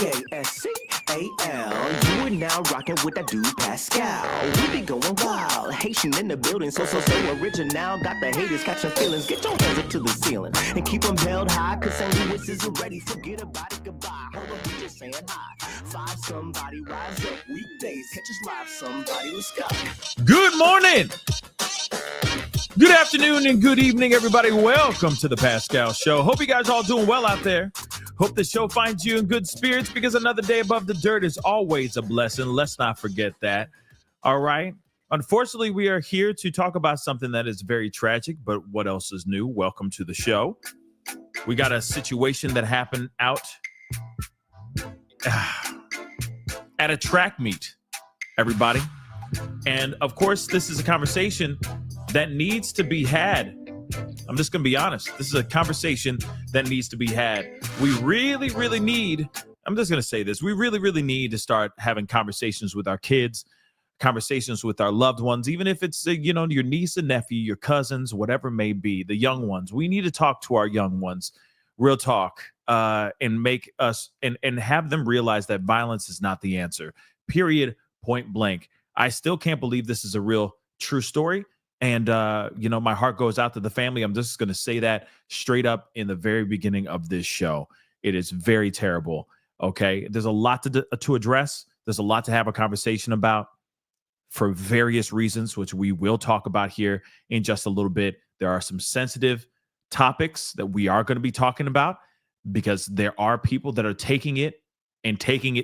Pascal. You are now rocking with that dude Pascal. We be going wild, Haitian in the building, so original. Got the haters catching feelings. Get your hands up to the ceiling and keep them held high. Cause St. Louis is ready. Forget about it, goodbye. Hold on, we just saying hi. Five somebody, rise up. Weekdays, catch us live. Somebody, let's go. Good morning. Good afternoon and good evening, everybody. Welcome to the Pascal Show. Hope you guys are all doing well out there. Hope the show finds you in good spirits because another day above the dirt is always a blessing. Let's not forget that. All right. Unfortunately, we are here to talk about something that is very tragic, but what else is new? Welcome to the show. We got a situation that happened out at a track meet, everybody. And of course, this is a conversation that needs to be had. I'm just going to be honest. This is a conversation that needs to be had. We really, really need, I'm just going to say this. We really, really need to start having conversations with our kids, conversations with our loved ones, even if it's, your niece and nephew, your cousins, whatever it may be, the young ones. We need to talk to our young ones, real talk, and make us and have them realize that violence is not the answer. Period. Point blank. I still can't believe this is a real true story. And, my heart goes out to the family. I'm just going to say that straight up in the very beginning of this show. It is very terrible. Okay. There's a lot to address. There's a lot to have a conversation about for various reasons, which we will talk about here in just a little bit. There are some sensitive topics that we are going to be talking about because there are people that are taking it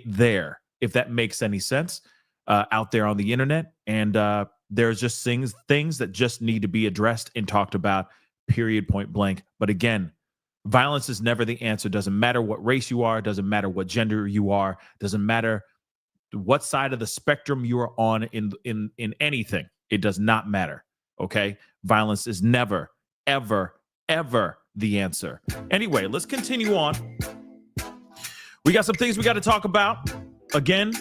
there, if that makes any sense, out there on the internet. And, there's just things that just need to be addressed and talked about, period, point blank. But again, violence is never the answer. Doesn't matter what race you are. Doesn't matter what gender you are. Doesn't matter what side of the spectrum you are on in anything. It does not matter. Okay? Violence is never, ever, ever the answer. Anyway, let's continue on. We got some things we got to talk about. Again,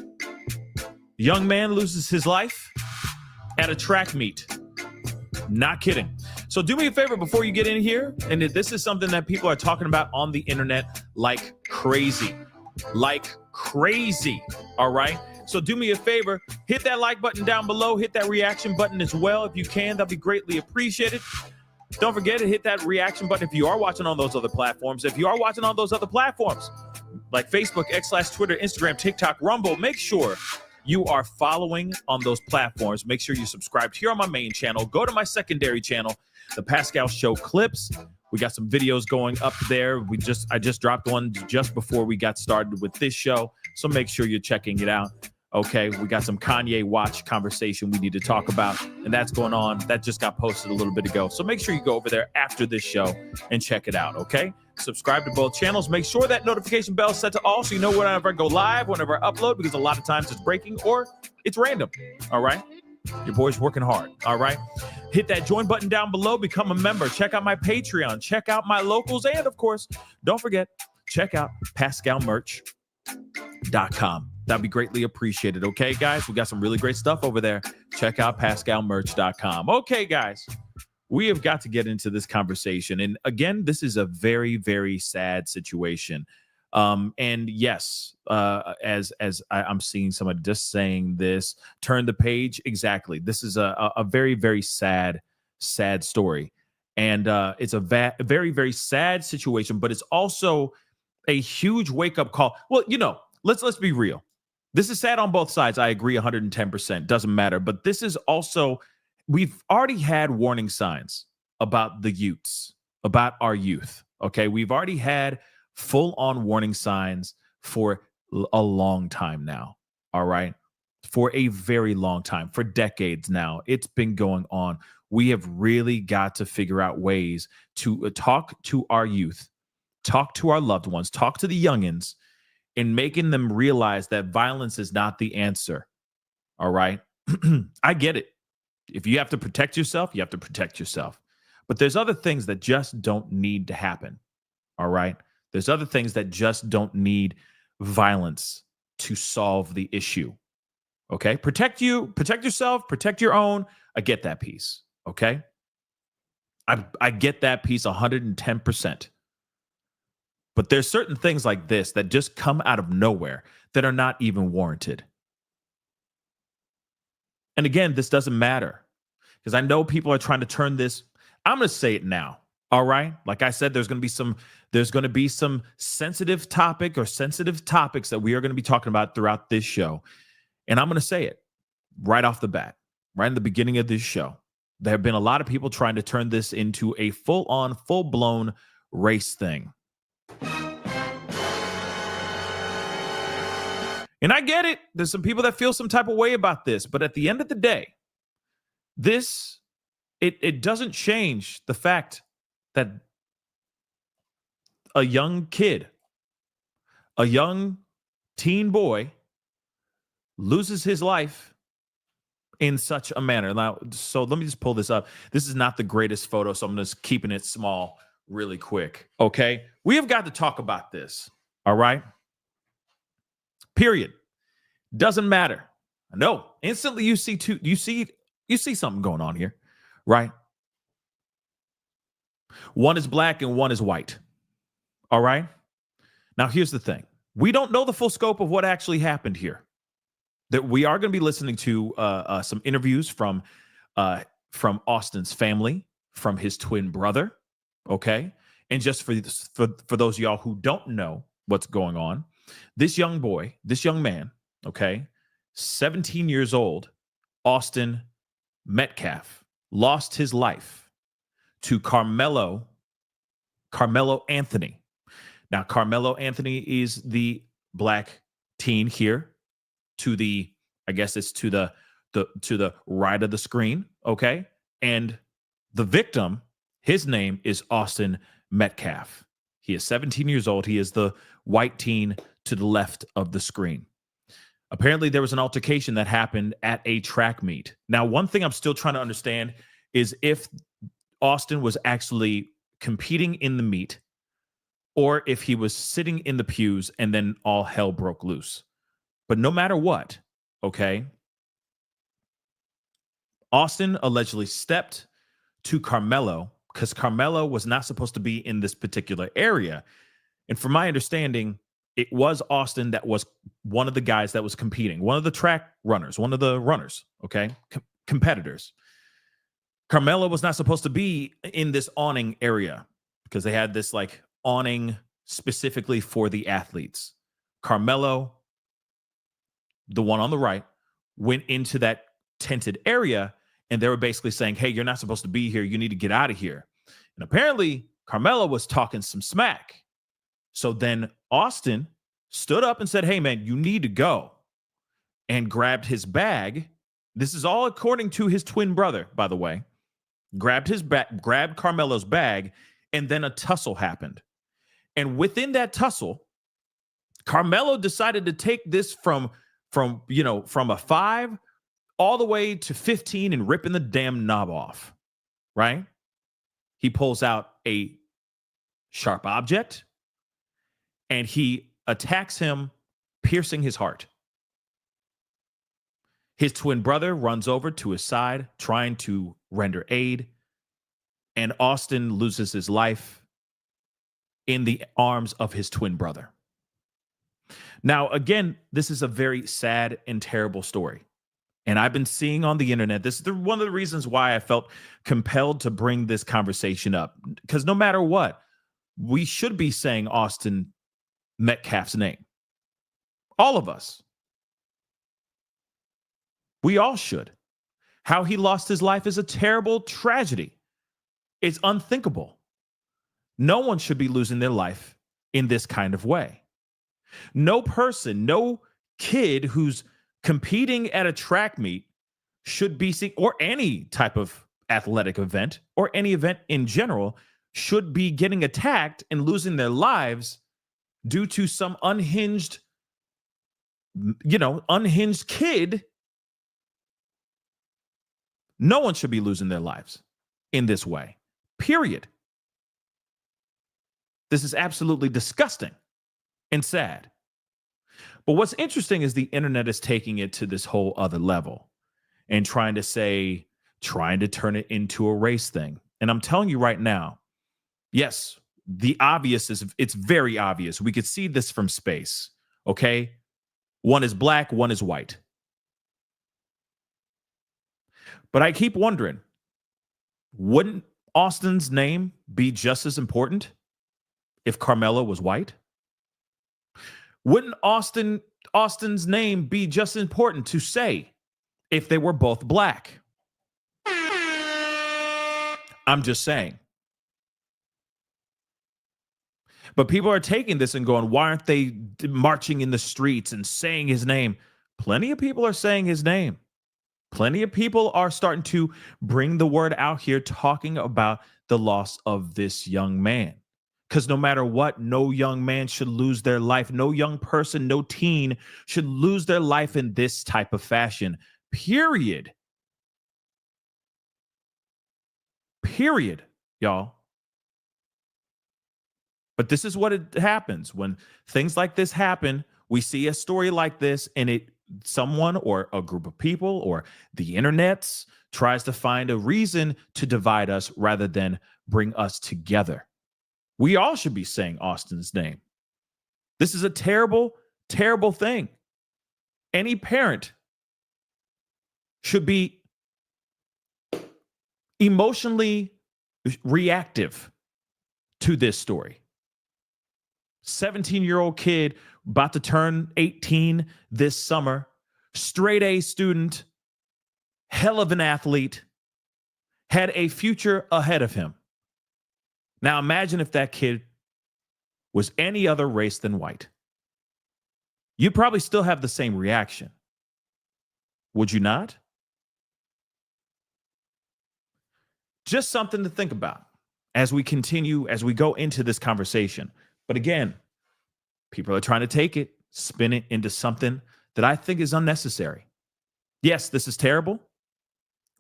young man loses his life at a track meet. Not kidding. So do me a favor before you get in here. And this is something that people are talking about on the internet like crazy. All right. So do me a favor. Hit that like button down below. Hit that reaction button as well. If you can, that'd be greatly appreciated. Don't forget to hit that reaction button if you are watching on those other platforms. If you are watching on those other platforms like Facebook, X/Twitter, Instagram, TikTok, Rumble, make sure you are following on those platforms. Make sure you subscribe here on my main channel. Go to my secondary channel, The Pascal Show Clips. We got some videos going up there. I just dropped one just before we got started with this show. So make sure you're checking it out. Okay, we got some Kanye watch conversation we need to talk about, and that's going on. That just got posted a little bit ago. So make sure you go over there after this show and check it out, okay? Subscribe to both channels. Make sure that notification bell is set to all so you know whenever I go live, whenever I upload, because a lot of times it's breaking or it's random, all right? Your boy's working hard, all right? Hit that join button down below. Become a member. Check out my Patreon. Check out my locals. And, of course, don't forget, check out PascalMerch.com. That'd be greatly appreciated. Okay, guys? We got some really great stuff over there. Check out PascalMerch.com. Okay, guys. We have got to get into this conversation. And again, this is a very, very sad situation. And yes, as I'm seeing somebody just saying this, turn the page. Exactly. This is a very, very sad story. And it's a very, very sad situation, but it's also a huge wake up call. Well, let's be real. This is sad on both sides. I agree 110%. Doesn't matter. But this is also, we've already had warning signs about the youths, about our youth. Okay. We've already had full on warning signs for a long time now. All right. For a very long time, for decades now. It's been going on. We have really got to figure out ways to talk to our youth, talk to our loved ones, talk to the youngins, and making them realize that violence is not the answer. All right. I get it. If you have to protect yourself, you have to protect yourself. But there's other things that just don't need to happen. All right. There's other things that just don't need violence to solve the issue. Okay. Protect yourself, protect your own. I get that piece. Okay. I get that piece 110%. But there's certain things like this that just come out of nowhere that are not even warranted. And again, this doesn't matter because I know people are trying to turn this. I'm going to say it now. All right. Like I said, there's going to be some sensitive topic or sensitive topics that we are going to be talking about throughout this show. And I'm going to say it right off the bat, right in the beginning of this show. There have been a lot of people trying to turn this into a full-on, full-blown race thing. And I get it. There's some people that feel some type of way about this. But at the end of the day, it doesn't change the fact that a young kid, a young teen boy, loses his life in such a manner. Now, so let me just pull this up. This is not the greatest photo, so I'm just keeping it small really quick. Okay? We have got to talk about this. All right? Period. Doesn't matter. No. Instantly you see something going on here, right? One is black and one is white. All right? Now here's the thing. We don't know the full scope of what actually happened here. That we are going to be listening to some interviews from Austin's family, from his twin brother, okay? And just for those of y'all who don't know what's going on, this young man, okay, 17 years old, Austin Metcalf, lost his life to Carmelo Anthony. Now, Carmelo Anthony is the black teen here. To the, I guess it's to the right of the screen, okay? And the victim, his name is Austin Metcalf. He is 17 years old. He is the white teen to the left of the screen. Apparently, there was an altercation that happened at a track meet. Now, one thing I'm still trying to understand is if Austin was actually competing in the meet or if he was sitting in the pews and then all hell broke loose. But no matter what, okay, Austin allegedly stepped to Carmelo because Carmelo was not supposed to be in this particular area. And from my understanding, it was Austin that was one of the guys that was competing, one of the track runners, one of the runners, okay, competitors. Carmelo was not supposed to be in this awning area because they had this like awning specifically for the athletes. Carmelo, the one on the right, went into that tented area and they were basically saying, hey, you're not supposed to be here. You need to get out of here. And apparently Carmelo was talking some smack. So then Austin stood up and said, hey, man, you need to go, and grabbed his bag. This is all according to his twin brother, by the way. Grabbed Carmelo's bag, and then a tussle happened. And within that tussle, Carmelo decided to take this from a 5 all the way to 15 and ripping the damn knob off, right? He pulls out a sharp object and he attacks him, piercing his heart. His twin brother runs over to his side, trying to render aid, and Austin loses his life in the arms of his twin brother. Now, again, this is a very sad and terrible story. And I've been seeing on the internet, this is one of the reasons why I felt compelled to bring this conversation up. Because no matter what, we should be saying Austin Metcalf's name. All of us. We all should. How he lost his life is a terrible tragedy. It's unthinkable. No one should be losing their life in this kind of way. No person, no kid who's competing at a track meet should be seeing, or any type of athletic event, or any event in general, should be getting attacked and losing their lives due to some unhinged kid. No one should be losing their lives in this way. Period. This is absolutely disgusting and sad. But what's interesting is the internet is taking it to this whole other level and trying to turn it into a race thing. And I'm telling you right now, yes, the obvious is it's very obvious. We could see this from space. Okay. One is black, one is white. But I keep wondering, wouldn't Austin's name be just as important if Carmela was white? Wouldn't Austin's name be just as important to say if they were both black? I'm just saying. But people are taking this and going, why aren't they marching in the streets and saying his name? Plenty of people are saying his name. Plenty of people are starting to bring the word out here, talking about the loss of this young man. Because no matter what, no young man should lose their life. No young person, no teen should lose their life in this type of fashion. Period. Period, y'all. But this is what it happens when things like this happen. We see a story like this, and someone or a group of people or the internets tries to find a reason to divide us rather than bring us together. We all should be saying Austin's name. This is a terrible, terrible thing. Any parent should be emotionally reactive to this story. 17-year-old kid about to turn 18 this summer, straight A student, hell of an athlete, had a future ahead of him. Now imagine if that kid was any other race than white. You'd probably still have the same reaction. Would you not? Just something to think about as we continue, as we go into this conversation. But again, people are trying to take it, spin it into something that I think is unnecessary. Yes, this is terrible.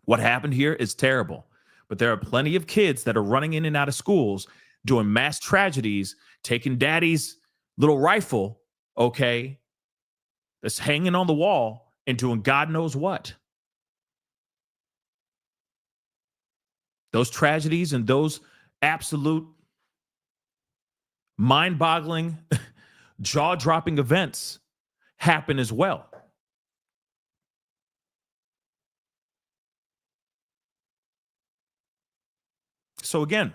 What happened here is terrible. But there are plenty of kids that are running in and out of schools, doing mass tragedies, taking daddy's little rifle, okay, that's hanging on the wall and doing God knows what. Those tragedies and those absolute mind-boggling, jaw-dropping events happen as well. So again,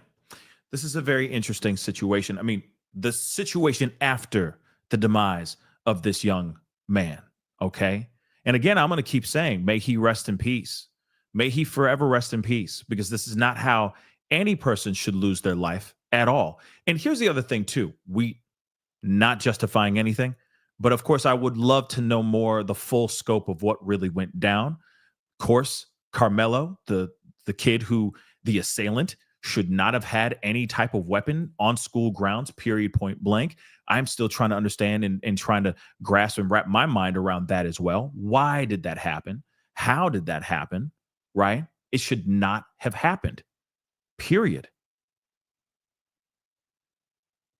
this is a very interesting situation. I mean, the situation after the demise of this young man, okay? And again, I'm going to keep saying, may he rest in peace. May he forever rest in peace, because this is not how any person should lose their life at all. And here's the other thing too. We not justifying anything, but of course I would love to know more the full scope of what really went down. Of course, Carmelo, the kid who the assailant should not have had any type of weapon on school grounds, period, point blank. I'm still trying to understand and trying to grasp and wrap my mind around that as well. Why did that happen? How did that happen? Right? It should not have happened. Period.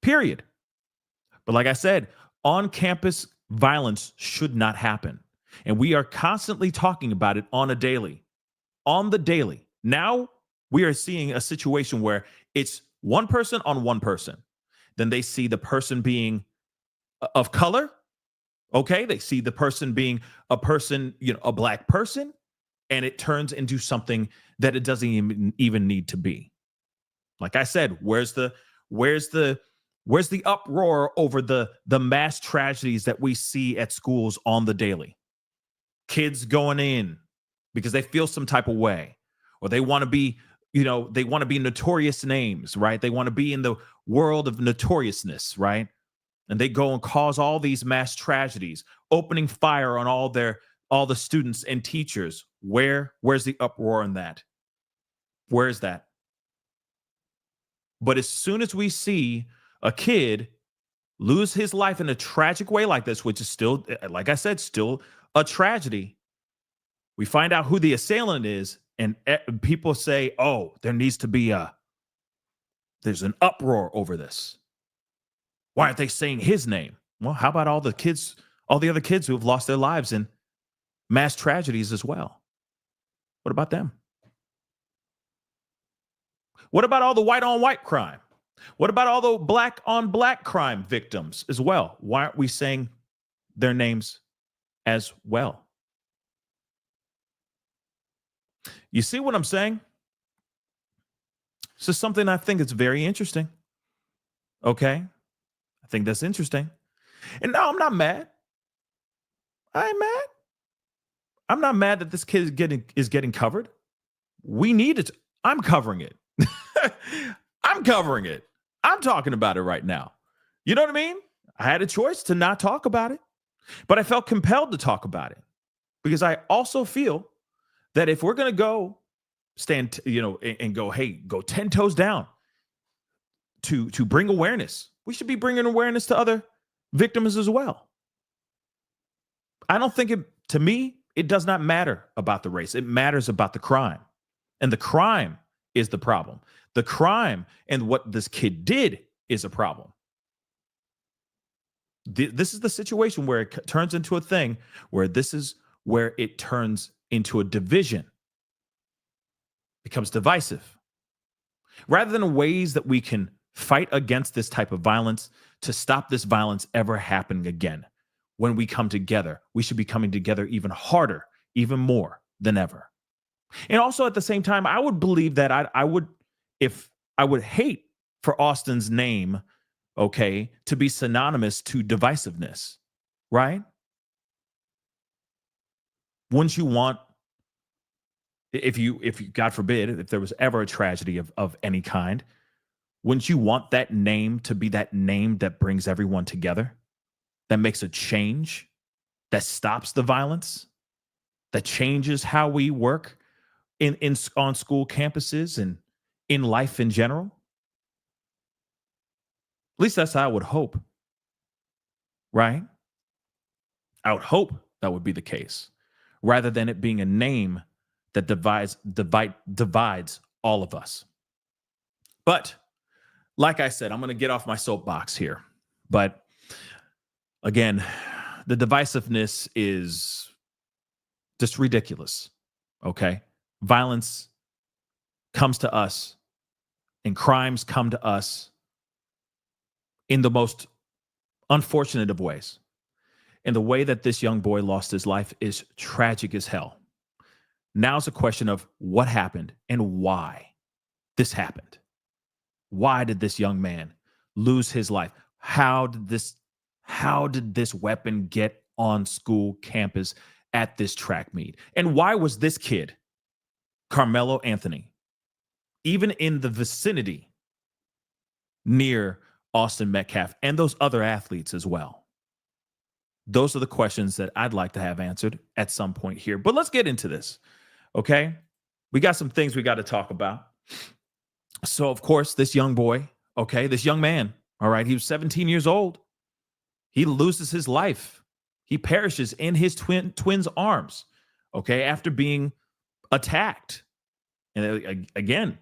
Period. But like I said, on-campus violence should not happen. And we are constantly talking about it on the daily. Now we are seeing a situation where it's one person on one person. Then they see the person being of color. Okay. They see the person being a person, a black person. And it turns into something that it doesn't even need to be. Like I said, where's the uproar over the mass tragedies that we see at schools on the daily? Kids going in because they feel some type of way, or they want to be, they want to be notorious names, right? They want to be in the world of notoriousness, right? And they go and cause all these mass tragedies, opening fire on all the students and teachers. Where's the uproar in that? Where is that? But as soon as we see a kid lose his life in a tragic way like this, which is still, like I said, still a tragedy, we find out who the assailant is, and people say, oh, there needs to be there's an uproar over this. Why aren't they saying his name? Well, how about all the other kids who have lost their lives in mass tragedies as well? What about them? What about all the white on white crime? What about all the black on black crime victims as well? Why aren't we saying their names as well? You see what I'm saying? This is something I think is very interesting. Okay. I think that's interesting. And no, I'm not mad. I ain't mad. I'm not mad that this kid is getting covered. We need it. I'm covering it. I'm covering it. I'm talking about it right now. You know what I mean? I had a choice to not talk about it, but I felt compelled to talk about it because I also feel that if we're going to go stand, and go, hey, go 10 toes down to bring awareness, we should be bringing awareness to other victims as well. I don't think to me, it does not matter about the race. It matters about the crime. And the crime is the problem. The crime and what this kid did is a problem. This is the situation where it turns into a thing where this is where it turns into a division, becomes divisive. Rather than ways that we can fight against this type of violence to stop this violence ever happening again. When we come together, we should be coming together even harder, even more than ever. And also at the same time, I would believe that I would hate for Austin's name, okay, to be synonymous to divisiveness, right? Wouldn't you want, if you, God forbid, if there was ever a tragedy of any kind, wouldn't you want that name to be that name that brings everyone together, that makes a change, that stops the violence, that changes how we work on school campuses and in life in general? At least that's how I would hope, right? I would hope that would be the case, rather than it being a name that divides all of us. But like I said, I'm going to get off my soapbox here. But again, the divisiveness is just ridiculous, okay? Violence comes to us and crimes come to us in the most unfortunate of ways. And the way that this young boy lost his life is tragic as hell. Now it's a question of what happened and why this happened. Why did this young man lose his life? How did this weapon get on school campus at this track meet? And why was this kid, Carmelo Anthony, even in the vicinity near Austin Metcalf and those other athletes as well? Those are the questions that I'd like to have answered at some point here. But let's get into this, okay? We got some things we got to talk about. So, of course, this young boy, okay, this young man, all right, he was 17 years old. He loses his life. He perishes in his twin's arms, okay, after being attacked. And again,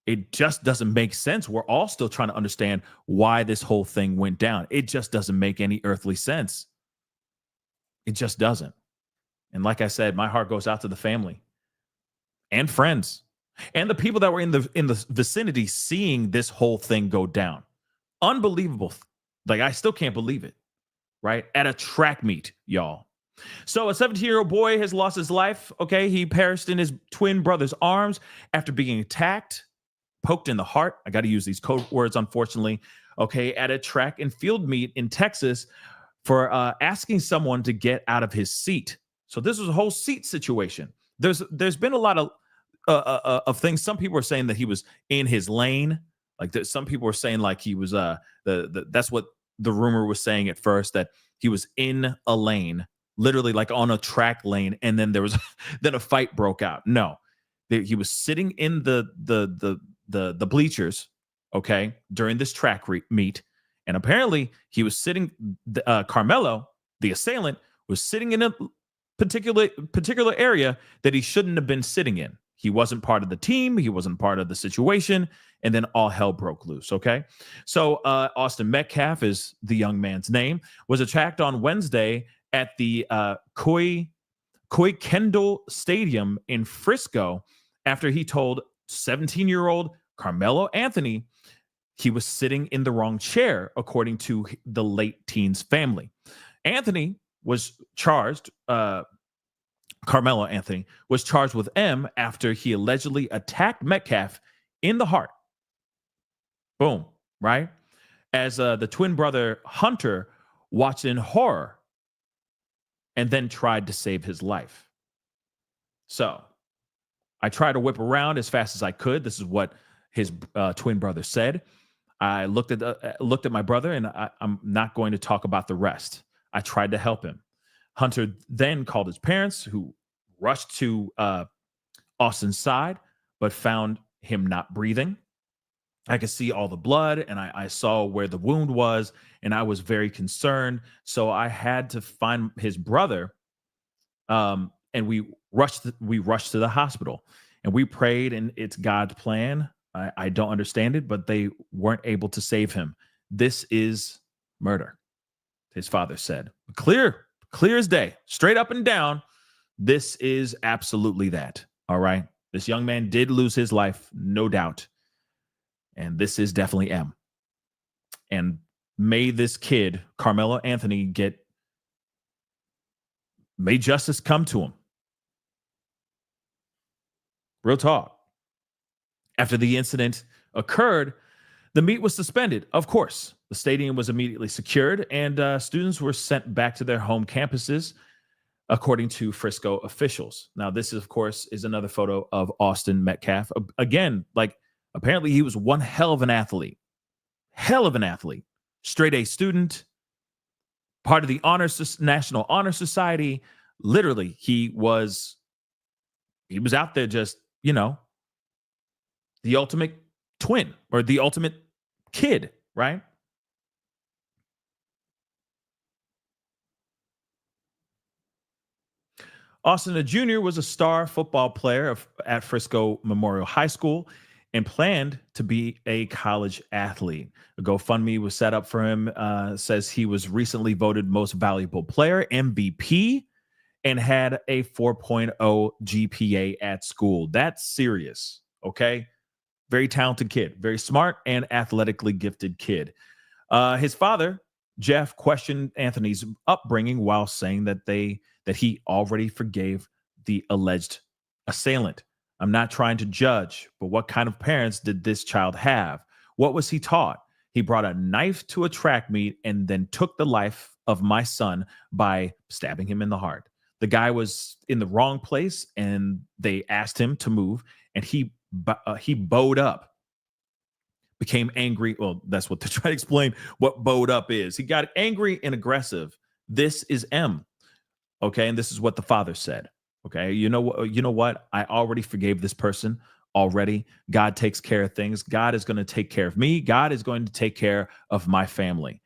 it just doesn't make sense. We're all still trying to understand why this whole thing went down. It just doesn't make any earthly sense. It just doesn't. And like I said, my heart goes out to the family and friends and the people that were in the vicinity seeing this whole thing go down. Unbelievable. Like, I still can't believe it, right? At a track meet, y'all. So a 17-year-old boy has lost his life, okay? He perished in his twin brother's arms after being attacked, poked in the heart. I got to use these code words, unfortunately, okay, at a track and field meet in Texas for asking someone to get out of his seat. So this was a whole seat situation. There's been a lot of things. Some people are saying that he was in his lane. Like, some people were saying like he was that's what the rumor was saying at first, that he was in a lane, literally like on a track lane, and then there was then a fight broke out. No, he was sitting in the bleachers, okay, during this track meet, and apparently he was sitting. Carmelo, the assailant, was sitting in a particular area that he shouldn't have been sitting in. He wasn't part of the team. He wasn't part of the situation. And then all hell broke loose, okay? So Austin Metcalf is the young man's name, was attacked on Wednesday at the Coy Kendall Stadium in Frisco after he told 17-year-old Carmelo Anthony he was sitting in the wrong chair, according to the late teen's family. Anthony was charged, Carmelo Anthony was charged with M after he allegedly attacked Metcalf in the heart. Boom, right? As the twin brother Hunter watched in horror and then tried to save his life. So I tried to whip around as fast as I could. This is what his twin brother said. I looked at my brother, and I'm not going to talk about the rest. I tried to help him. Hunter then called his parents, who rushed to Austin's side, but found him not breathing. I could see all the blood, and I saw where the wound was, and I was very concerned. So I had to find his brother, and we rushed to the hospital, and we prayed, and it's God's plan. I don't understand it, but they weren't able to save him. This is murder, his father said. Clear as day, straight up and down. This is absolutely that. All right. This young man did lose his life, no doubt. And this is definitely M. And may this kid, Carmelo Anthony, may justice come to him. Real talk. After the incident occurred, the meet was suspended. Of course, the stadium was immediately secured, and students were sent back to their home campuses, according to Frisco officials. Now, this, of course, is another photo of Austin Metcalf. Again, like, apparently he was one hell of an athlete. Straight A student, part of the National Honor Society. Literally, he was out there just, the ultimate twin, or the ultimate kid, right? Austin Jr. was a star football player at Frisco Memorial High School and planned to be a college athlete. A GoFundMe was set up for him. Says he was recently voted most valuable player, MVP, and had a 4.0 GPA at school. That's serious, okay? Very talented kid, very smart and athletically gifted kid. His father, Jeff, questioned Anthony's upbringing while saying that he already forgave the alleged assailant. I'm not trying to judge, but what kind of parents did this child have? What was he taught? He brought a knife to a track meet and then took the life of my son by stabbing him in the heart. The guy was in the wrong place, and they asked him to move, and he bowed up, became angry. Well, that's what they're trying to explain what bowed up is. He got angry and aggressive. This is M. Okay. And this is what the father said. Okay. You know what? I already forgave this person already. God takes care of things. God is going to take care of me. God is going to take care of my family.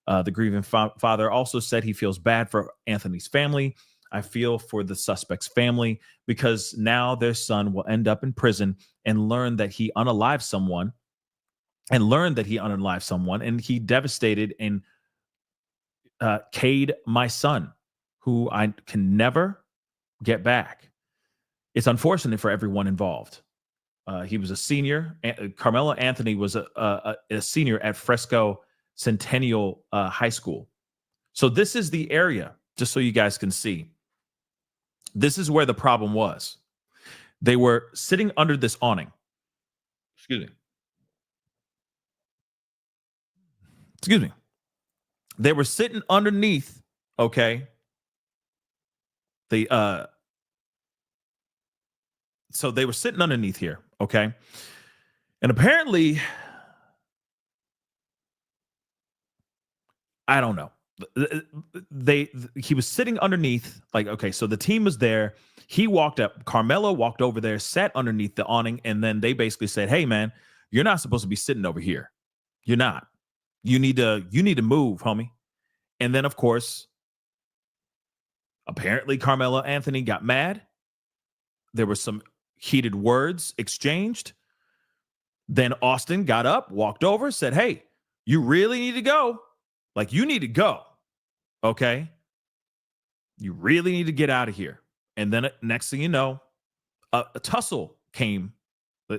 The grieving father also said he feels bad for Anthony's family. I feel for the suspect's family, because now their son will end up in prison and learn that he unalived someone, and he devastated and Cade my son, who I can never get back. It's unfortunate for everyone involved. He was a senior. Carmelo Anthony was a senior at Frisco Centennial High School. So this is the area, just so you guys can see. This is where the problem was. They were sitting under this awning. Excuse me. They were sitting underneath, okay? So they were sitting underneath here, okay? And apparently, I don't know. He was sitting underneath, like, okay, so the team was there. He walked up, Carmelo walked over there, sat underneath the awning, and then they basically said, hey man, you're not supposed to be sitting over here. You're not. You need to move, homie. And then, of course, apparently Carmelo Anthony got mad. There were some heated words exchanged. Then Austin got up, walked over, said, hey, you really need to go. Like, you need to go. Okay? You really need to get out of here. And then next thing you know, a tussle came.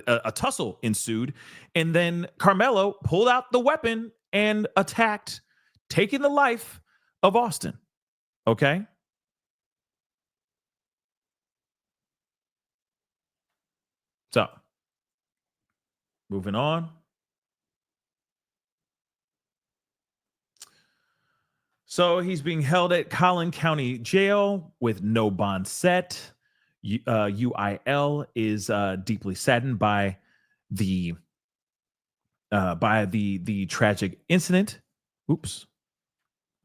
A tussle ensued, and then Carmelo pulled out the weapon and attacked, taking the life of Austin. Okay. So, moving on. So he's being held at Collin County Jail with no bond set. UIL is deeply saddened by the tragic incident. Oops.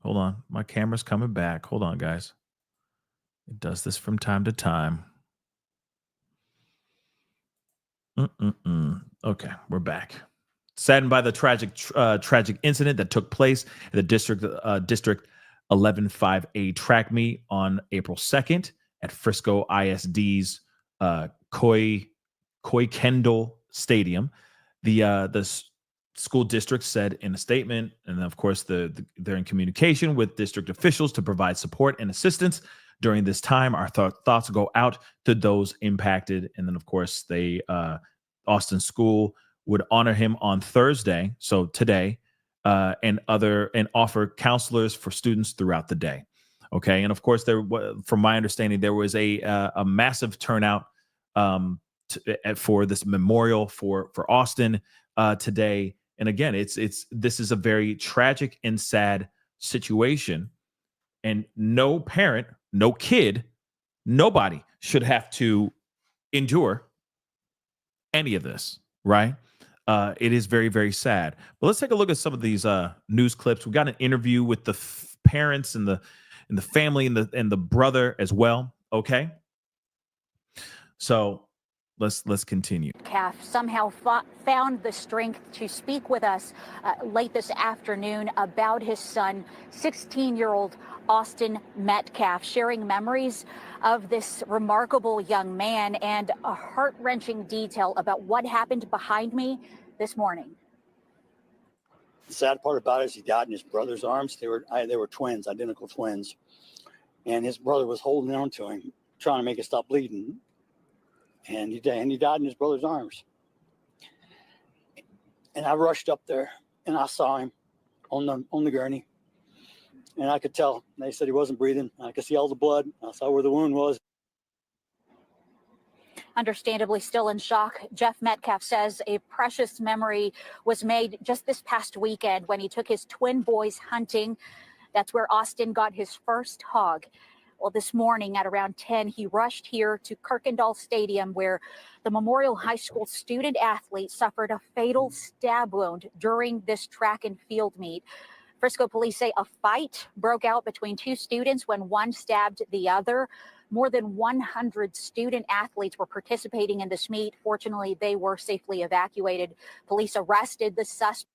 Hold on. My camera's coming back. Hold on, guys. It does this from time to time. Okay, we're back. Saddened by the tragic incident that took place at the District 11-5A track meet on April 2nd at Frisco ISD's Coy Kendall Stadium. The school district said in a statement, and of course they're in communication with district officials to provide support and assistance during this time. Our thoughts go out to those impacted, and then of course Austin School would honor him on Thursday, so today, and offer counselors for students throughout the day. Okay, and of course, from my understanding, there was a massive turnout for this memorial for Austin today. And again, this is a very tragic and sad situation, and no parent, no kid, nobody should have to endure any of this, right? It is very, very sad. But let's take a look at some of these news clips. We got an interview with the parents and the family and the brother as well. Okay, so let's continue. Metcalf somehow found the strength to speak with us late this afternoon about his son, 16-year-old Austin Metcalf, sharing memories of this remarkable young man and a heart-wrenching detail about what happened behind me this morning. The sad part about it is he died in his brother's arms. They were twins, identical twins. And his brother was holding on to him, trying to make it stop bleeding. And he died in his brother's arms. And I rushed up there and I saw him on the gurney. And I could tell. They said he wasn't breathing. I could see all the blood. I saw where the wound was. Understandably still in shock, Jeff Metcalf says a precious memory was made just this past weekend when he took his twin boys hunting. That's where Austin got his first hog. Well, this morning at around 10, he rushed here to Kirkendall Stadium, where the Memorial High School student athlete suffered a fatal stab wound during this track and field meet. Frisco police say a fight broke out between two students when one stabbed the other. More than 100 student athletes were participating in this meet. Fortunately, they were safely evacuated. Police arrested the suspect.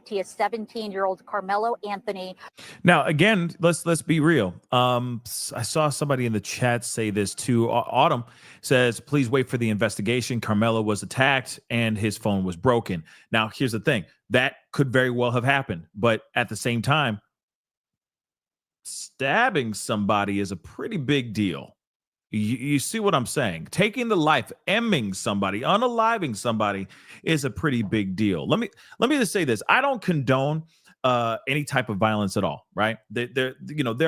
He is 17-year-old Carmelo Anthony. Now, again, let's be real. I saw somebody in the chat say this too. Autumn says, please wait for the investigation. Carmelo was attacked and his phone was broken. Now, here's the thing. That could very well have happened. But at the same time, stabbing somebody is a pretty big deal. You see what I'm saying? Taking the life, emming somebody, unaliving somebody is a pretty big deal. Let me just say this. I don't condone any type of violence at all, right? There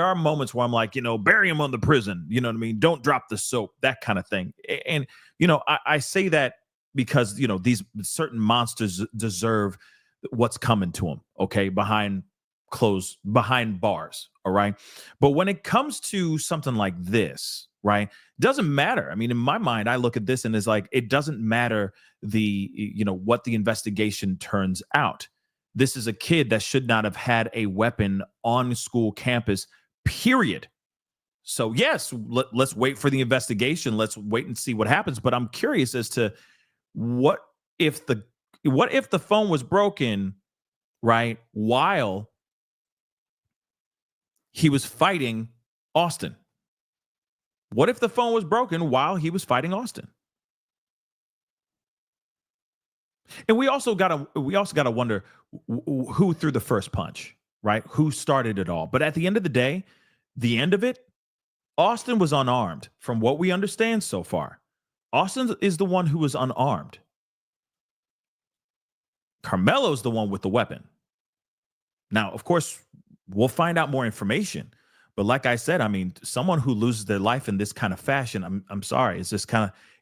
are moments where I'm like, bury him on the prison. You know what I mean? Don't drop the soap, that kind of thing. And, I say that because, these certain monsters deserve what's coming to them, okay, behind bars, all right? But when it comes to something like this, right, doesn't matter. I mean, in my mind, I look at this and it's like, it doesn't matter what the investigation turns out. This is a kid that should not have had a weapon on school campus, period. So yes, let's wait for the investigation. Let's wait and see what happens. But I'm curious as to what if the phone was broken, right, while he was fighting Austin? What if the phone was broken while he was fighting Austin? And we also gotta wonder who threw the first punch, right? Who started it all? But at the end of the day, the end of it, Austin was unarmed. From what we understand so far, Austin is the one who was unarmed. Carmelo's the one with the weapon. Now, of course, we'll find out more information. But like I said, I mean, someone who loses their life in this kind of fashion, I'm sorry, it's just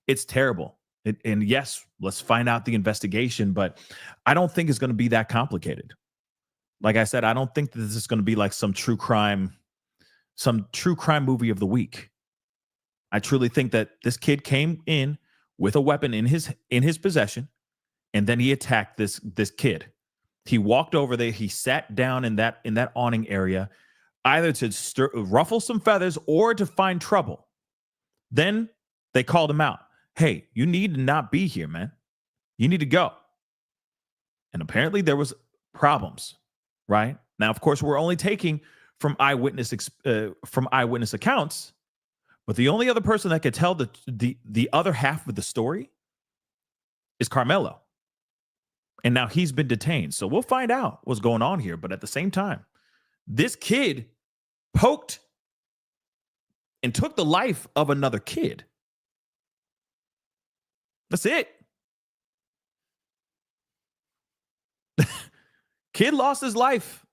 it's terrible. And yes, let's find out the investigation, but I don't think it's going to be that complicated. Like I said, I don't think that this is going to be like some true crime movie of the week. I truly think that this kid came in with a weapon in his possession, and then he attacked this kid. He walked over there, he sat down in that awning area, either to ruffle some feathers or to find trouble. Then they called him out. Hey, you need to not be here, man. You need to go. And apparently there was problems, right? Now, of course, we're only taking from eyewitness accounts, but the only other person that could tell the other half of the story is Carmelo. And now he's been detained. So we'll find out what's going on here. But at the same time, this kid poked and took the life of another kid. That's it. Kid lost his life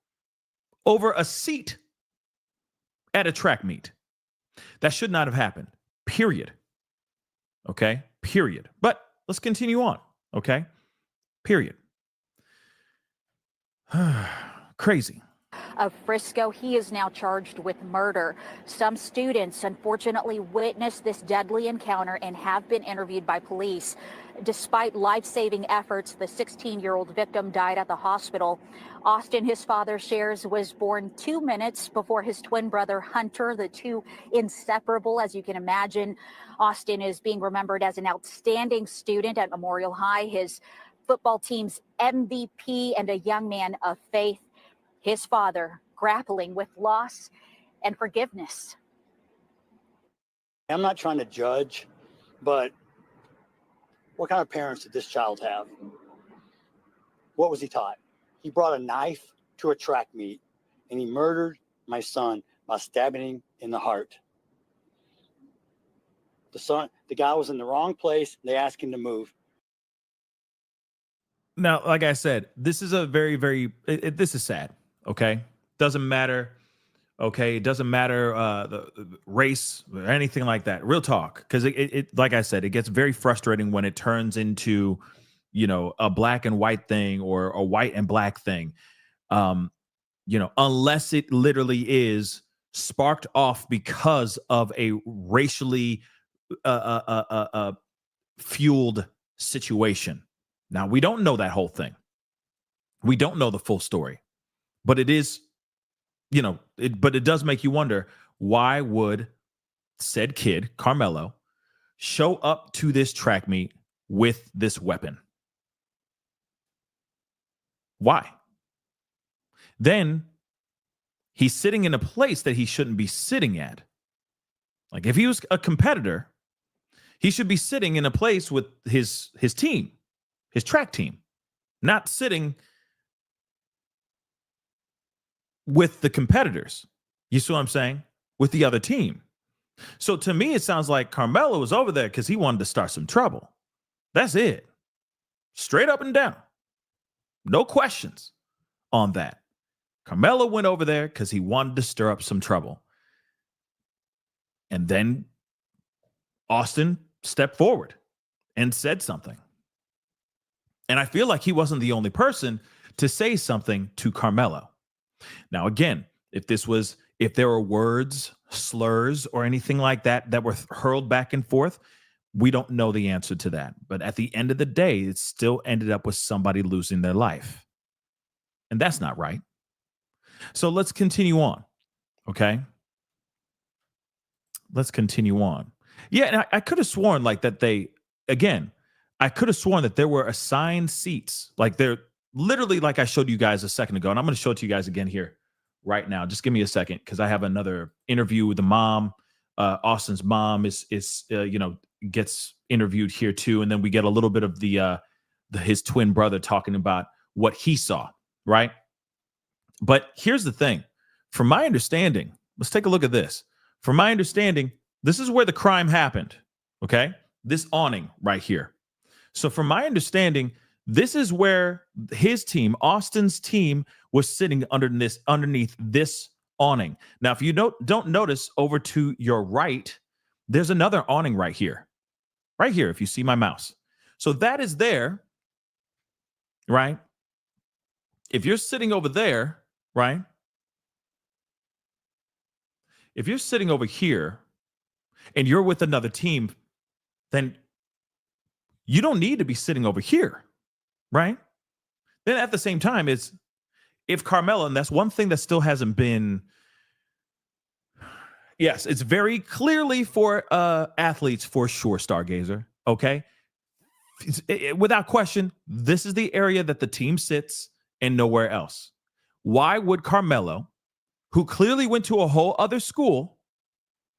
over a seat at a track meet. That should not have happened. Period. Okay? Period. But let's continue on. Okay? Period. Crazy. Of Frisco, he is now charged with murder. Some students unfortunately witnessed this deadly encounter and have been interviewed by police. Despite life-saving efforts, the 16-year-old victim died at the hospital. Austin, his father shares, was born 2 minutes before his twin brother Hunter, the two inseparable, as you can imagine. Austin is being remembered as an outstanding student at Memorial High, his football team's MVP, and a young man of faith. His father grappling with loss and forgiveness. I'm not trying to judge, but what kind of parents did this child have? What was he taught? He brought a knife to a track meet and he murdered my son by stabbing him in the heart. The guy was in the wrong place. They asked him to move. Now, like I said, this is a very, very, this is sad. Okay. Doesn't matter. Okay. It doesn't matter the race or anything like that. Real talk. Because it, like I said, it gets very frustrating when it turns into, a black and white thing or a white and black thing. Unless it literally is sparked off because of a racially fueled situation. Now, we don't know that whole thing. We don't know the full story. But it is, but it does make you wonder, why would said kid, Carmelo, show up to this track meet with this weapon? Why? Then he's sitting in a place that he shouldn't be sitting at. Like if he was a competitor, he should be sitting in a place with his team, his track team, not sitting with the competitors. You see what I'm saying? With the other team. So to me, it sounds like Carmelo was over there because he wanted to start some trouble. That's it. Straight up and down. No questions on that. Carmelo went over there because he wanted to stir up some trouble. And then Austin stepped forward and said something. And I feel like he wasn't the only person to say something to Carmelo. Now, again, if there were words, slurs, or anything like that were hurled back and forth, we don't know the answer to that. But at the end of the day, it still ended up with somebody losing their life. And that's not right. So let's continue on. Okay. Let's continue on. Yeah. And I could have sworn I could have sworn that there were assigned seats. Like they're literally like I showed you guys a second ago. And I'm going to show it to you guys again here right now. Just give me a second because I have another interview with the mom. Austin's mom gets interviewed here too. And then we get a little bit of his twin brother talking about what he saw, right? But here's the thing. From my understanding, let's take a look at this. From my understanding, this is where the crime happened, okay? This awning right here. So from my understanding, This is where his team, Austin's team, was sitting underneath this awning. Now, if you don't notice, over to your right, there's another awning right here. Right here, if you see my mouse. So that is there, right? If you're sitting over there, right? If you're sitting over here and you're with another team, then you don't need to be sitting over here, right? Then at the same time, it's if Carmelo, and that's one thing that still hasn't been, yes, it's very clearly for athletes for sure, Stargazer, okay? Without question, this is the area that the team sits and nowhere else. Why would Carmelo, who clearly went to a whole other school,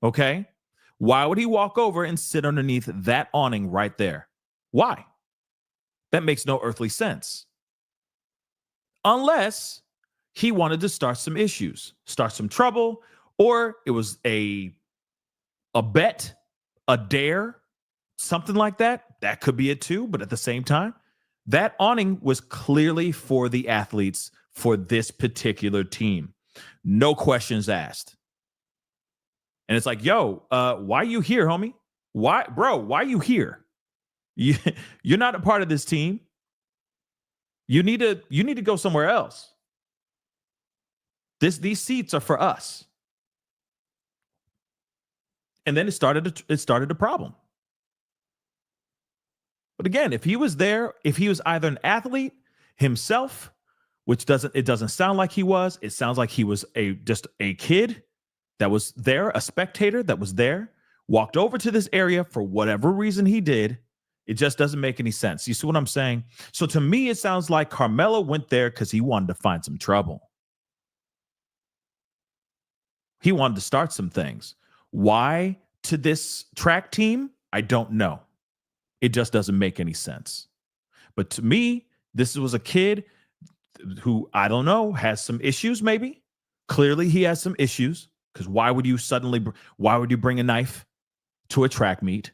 okay, why would he walk over and sit underneath that awning right there? Why? That makes no earthly sense. Unless he wanted to start some issues, start some trouble, or it was a bet, a dare, something like that. That could be it too. But at the same time, that awning was clearly for the athletes for this particular team. No questions asked. And it's like, yo, why you here, homie? Why you here? You're not a part of this team. You need to go somewhere else. These seats are for us. And then it started a problem. But again, if he was there, if he was either an athlete himself, which it doesn't sound like he was, it sounds like he was just a kid that was there, a spectator that was there, walked over to this area for whatever reason he did. It just doesn't make any sense. You see what I'm saying? So to me, it sounds like Carmelo went there because he wanted to find some trouble. He wanted to start some things. Why to this track team? I don't know. It just doesn't make any sense. But to me, this was a kid who, I don't know, has some issues maybe. Clearly he has some issues, because why would you bring a knife to a track meet?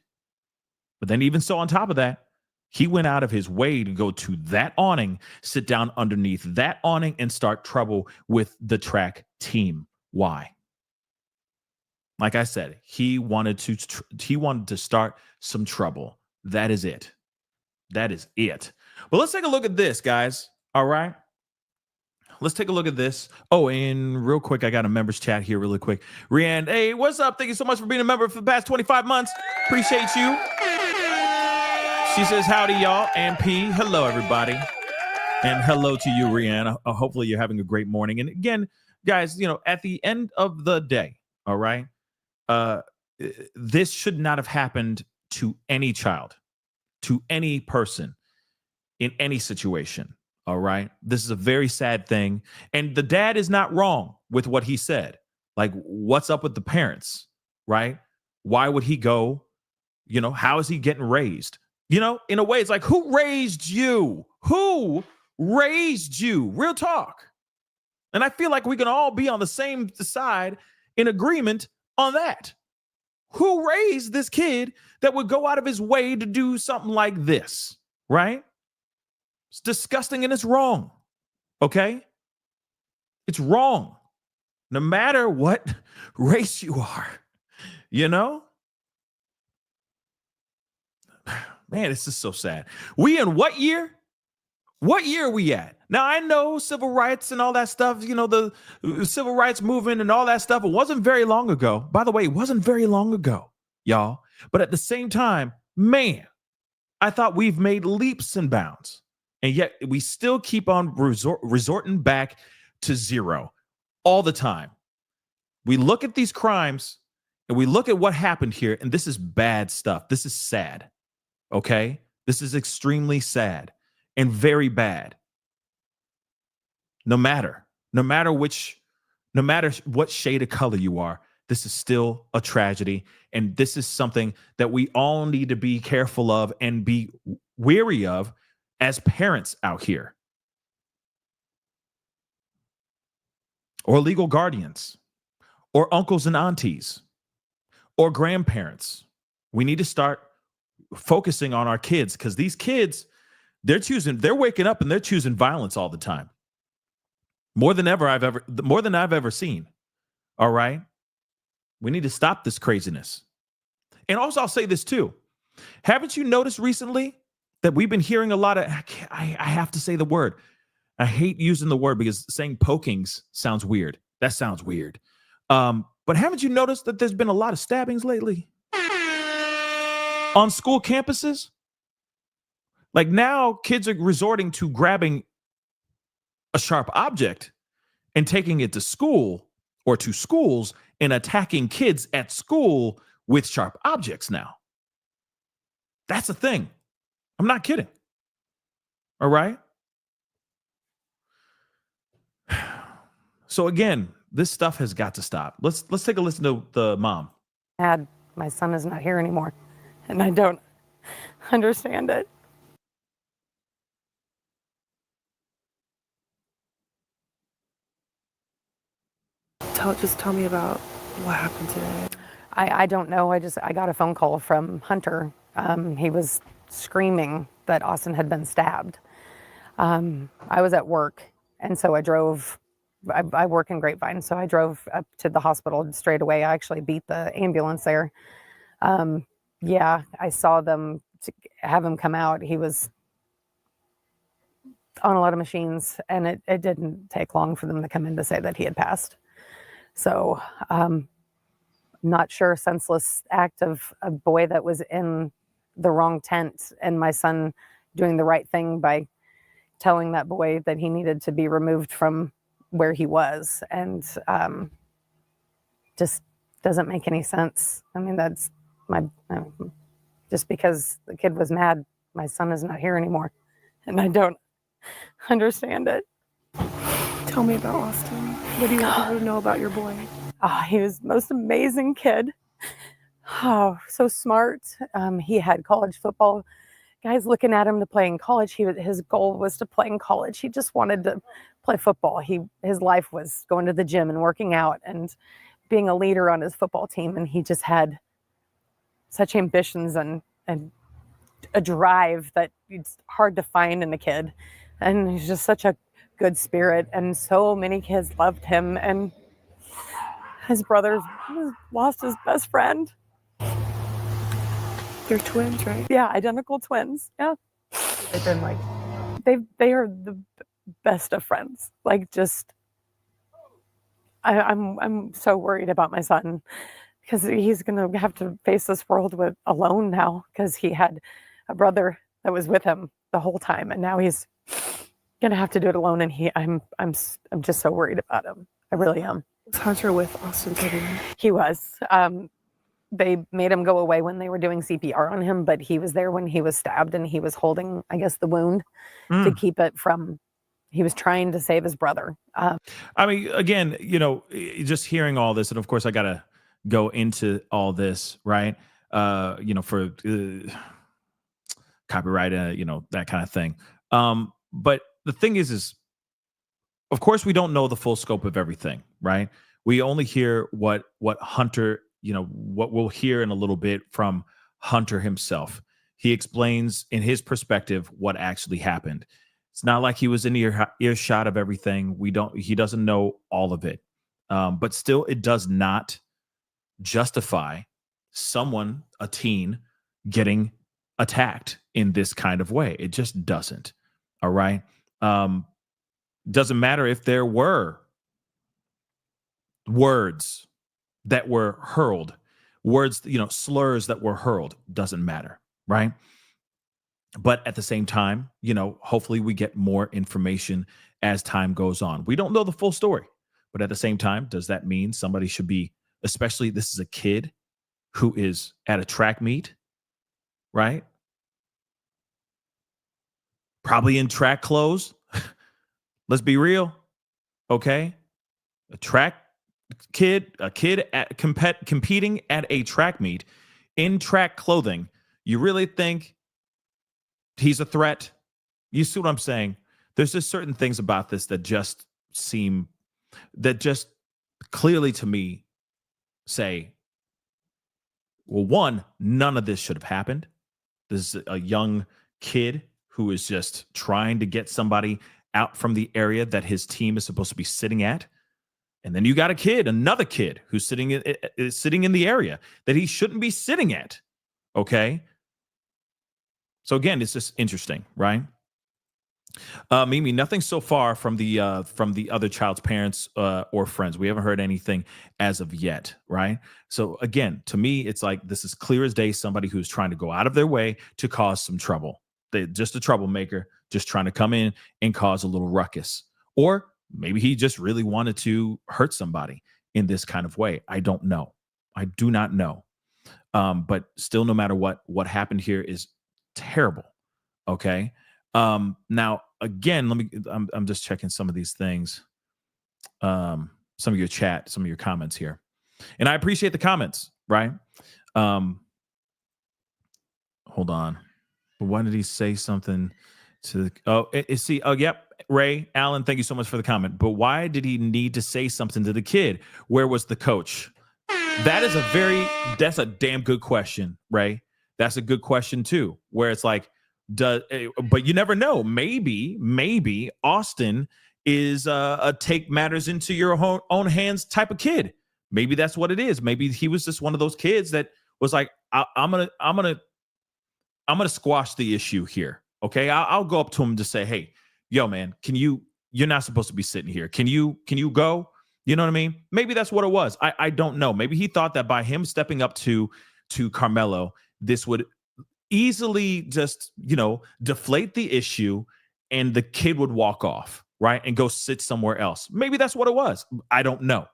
But then even so, on top of that, he went out of his way to go to that awning, sit down underneath that awning, and start trouble with the track team. Why? Like I said, he wanted to start some trouble. That is it. That is it. But let's take a look at this, guys. All right. Let's take a look at this. Oh, and real quick, I got a members chat here really quick. Rianne, hey, what's up? Thank you so much for being a member for the past 25 months. Appreciate you. She says, howdy, y'all. And P, hello, everybody. And hello to you, Rianne. Hopefully you're having a great morning. And again, guys, at the end of the day, all right, this should not have happened to any child, to any person, in any situation. All right. This is a very sad thing. And the dad is not wrong with what he said. Like, what's up with the parents? Right? Why would he go? How is he getting raised? In a way, it's like, who raised you? Who raised you? Real talk. And I feel like we can all be on the same side in agreement on that. Who raised this kid that would go out of his way to do something like this? Right? It's disgusting and it's wrong. Okay? It's wrong. No matter what race you are, Man, this is so sad. We in what year? What year are we at? Now, I know civil rights and all that stuff, the civil rights movement and all that stuff. It wasn't very long ago. By the way, it wasn't very long ago, y'all. But at the same time, man, I thought we've made leaps and bounds. And yet we still keep on resorting back to zero all the time. We look at these crimes and we look at what happened here, and this is bad stuff. This is sad. Okay? This is extremely sad and very bad. No matter what shade of color you are, this is still a tragedy. And this is something that we all need to be careful of and be wary of as parents out here, or legal guardians, or uncles and aunties, or grandparents. We need to start focusing on our kids, because these kids, They're waking up and they're choosing violence all the time. More than I've ever seen. All right. We need to stop this craziness. And also, I'll say this too. Haven't you noticed recently that we've been hearing a lot of, I have to say the word. I hate using the word because saying pokings sounds weird. That sounds weird. But haven't you noticed that there's been a lot of stabbings lately on school campuses? Like now kids are resorting to grabbing a sharp object and taking it to school or to schools and attacking kids at school with sharp objects now. That's a thing. I'm not kidding. All right. So again, this stuff has got to stop. Let's take a listen to the mom. Dad, my son is not here anymore, and I don't understand it. Just tell me about what happened today. I don't know. I got a phone call from Hunter. He was screaming that Austin had been stabbed. I was at work, and so I drove. I work in Grapevine, so I drove up to the hospital straight away. I actually beat the ambulance there. Yeah, I saw them have him come out. He was on a lot of machines, and it didn't take long for them to come in to say that he had passed. So, not sure, senseless act of a boy that was in the wrong tent, and my son doing the right thing by telling that boy that he needed to be removed from where he was, and just doesn't make any sense. I mean, that's just because the kid was mad, my son is not here anymore, and I don't understand it. Tell me about Austin. What do you want people to know about your boy? Oh, he was the most amazing kid. Oh, so smart. He had college football guys looking at him to play in college. His goal was to play in college. He just wanted to play football. His life was going to the gym and working out and being a leader on his football team. And he just had such ambitions and a drive that it's hard to find in a kid. And he's just such a good spirit, and so many kids loved him, and his brother lost his best friend. They're twins, right? Yeah, identical twins. Yeah, they've been like they are the best of friends. Like, just I'm so worried about my son because he's gonna have to face this world alone now, because he had a brother that was with him the whole time, and now he's gonna have to do it alone, and I'm just so worried about him. I really am. Was Hunter with Austin today? He was. They made him go away when they were doing CPR on him, but he was there when he was stabbed, and he was holding, I guess, the wound to keep it from. He was trying to save his brother. I mean, again, just hearing all this, and of course, I gotta go into all this, right? For copyright, that kind of thing. But the thing is, of course, we don't know the full scope of everything, right? We only hear what Hunter, what we'll hear in a little bit from Hunter himself. He explains in his perspective what actually happened. It's not like he was in earshot of everything. He doesn't know all of it. But still, it does not justify a teen, getting attacked in this kind of way. It just doesn't. All right. Doesn't matter if there were words that were hurled, slurs that were hurled, doesn't matter. Right. But at the same time, hopefully we get more information as time goes on. We don't know the full story, but at the same time, does that mean somebody should be, especially this is a kid who is at a track meet, right? Probably in track clothes. Let's be real. Okay. A kid competing at a track meet in track clothing. You really think he's a threat? You see what I'm saying? There's just certain things about this that just clearly to me say, well, one, none of this should have happened. This is a young kid who is just trying to get somebody out from the area that his team is supposed to be sitting at. And then you got another kid who's sitting in the area that he shouldn't be sitting at. Okay. So again, it's just interesting, right? Mimi, nothing so far from the other child's parents or friends. We haven't heard anything as of yet, right? So again, to me, it's like this is clear as day. Somebody who's trying to go out of their way to cause some trouble. They're just a troublemaker, just trying to come in and cause a little ruckus. Or maybe he just really wanted to hurt somebody in this kind of way. I don't know. I do not know. But still, no matter what happened here is terrible. Okay. Now again, I'm just checking some of these things. Some of your chat, some of your comments here. And I appreciate the comments, right? Hold on. But why did he say something to yep. Ray Allen, thank you so much for the comment. But why did he need to say something to the kid? Where was the coach? That's a damn good question, Ray. That's a good question too, where it's like, but you never know. Maybe Austin is a take matters into your own hands type of kid. Maybe that's what it is. Maybe he was just one of those kids that was like, I'm gonna squash the issue here. Okay, I'll go up to him and just say, hey, yo, man, you're not supposed to be sitting here. Can you go? You know what I mean? Maybe that's what it was. I don't know. Maybe he thought that by him stepping up to Carmelo, this would easily just, deflate the issue and the kid would walk off, right? And go sit somewhere else. Maybe that's what it was. I don't know.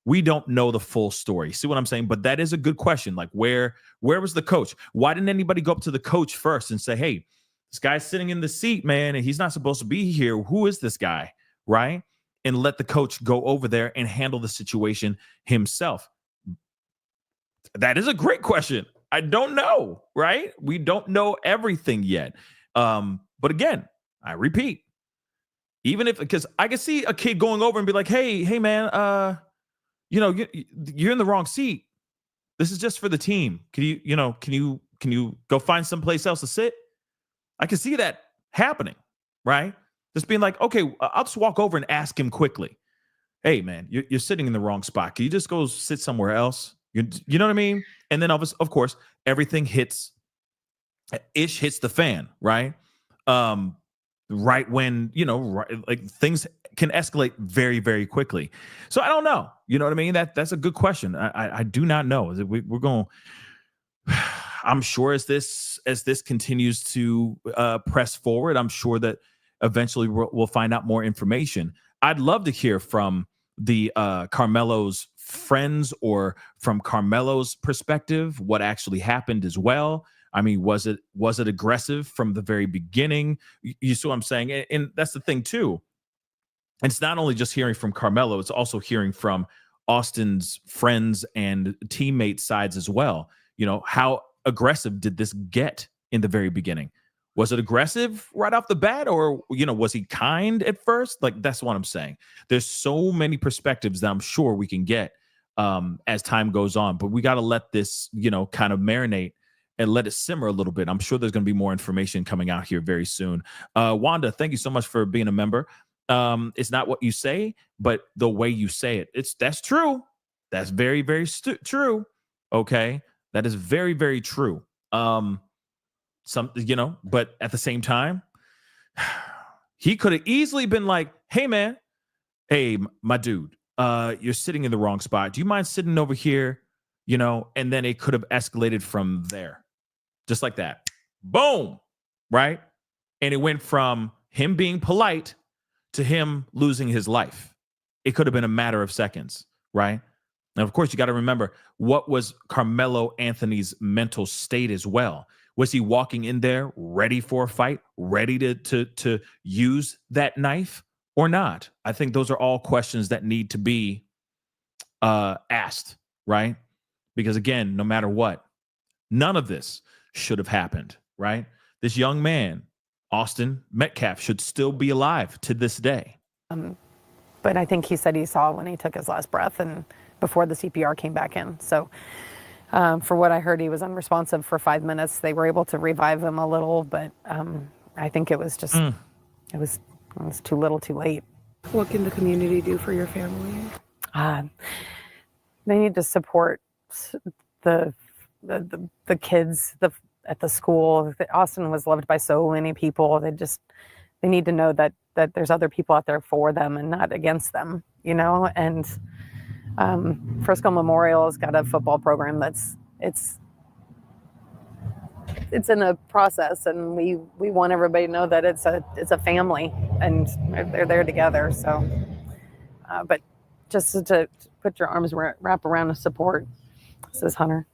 We don't know the full story. See what I'm saying? But that is a good question. Like, where was the coach? Why didn't anybody go up to the coach first and say, hey, this guy's sitting in the seat, man, and he's not supposed to be here. Who is this guy? Right? And let the coach go over there and handle the situation himself. That is a great question. I don't know, right? We don't know everything yet. But again, I repeat, because I can see a kid going over and be like, hey, man, you're in the wrong seat. This is just for the team. Can you go find someplace else to sit? I can see that happening, right? Just being like, okay, I'll just walk over and ask him quickly. Hey, man, you're sitting in the wrong spot. Can you just go sit somewhere else? You know what I mean? And then, of course, everything hits the fan, right? Right when, like things can escalate very, very quickly. So I don't know. You know what I mean? That's a good question. I do not know. We're going. I'm sure as this continues to press forward, I'm sure that eventually we'll find out more information. I'd love to hear from the Carmelo's friends or from Carmelo's perspective what actually happened as well. I mean, was it aggressive from the very beginning? You see what I'm saying? And that's the thing too. And it's not only just hearing from Carmelo, it's also hearing from Austin's friends and teammate sides as well. How aggressive did this get in the very beginning? Was it aggressive right off the bat, or, was he kind at first? Like, that's what I'm saying. There's so many perspectives that I'm sure we can get as time goes on, but we got to let this, kind of marinate and let it simmer a little bit. I'm sure there's going to be more information coming out here very soon. Wanda, thank you so much for being a member. It's not what you say, but the way you say it. That's true. That's very, very true. Okay. That is very, very true. But at the same time, he could have easily been like, hey, man, hey, my dude, you're sitting in the wrong spot. Do you mind sitting over here? And then it could have escalated from there. Just like that. Boom. Right. And it went from him being polite to him losing his life. It could have been a matter of seconds. Right. And of course, you got to remember, what was Carmelo Anthony's mental state as well? Was he walking in there ready for a fight, ready to use that knife or not? I think those are all questions that need to be asked, right? Because again, no matter what, none of this should have happened, right? This young man, Austin Metcalf, should still be alive to this day. But I think he said he saw when he took his last breath and before the CPR came back in. So for what I heard, he was unresponsive for 5 minutes. They were able to revive him a little, but I think it was just, it was too little too late. What can the community do for your family? They need to support the kids at the school. Austin was loved by so many people. They need to know that there's other people out there for them and not against them, you know. And Frisco Memorial has got a football program it's in a process, and we want everybody to know that it's a family and they're there together. So, but just to put your arms wrap around the support. Says Hunter.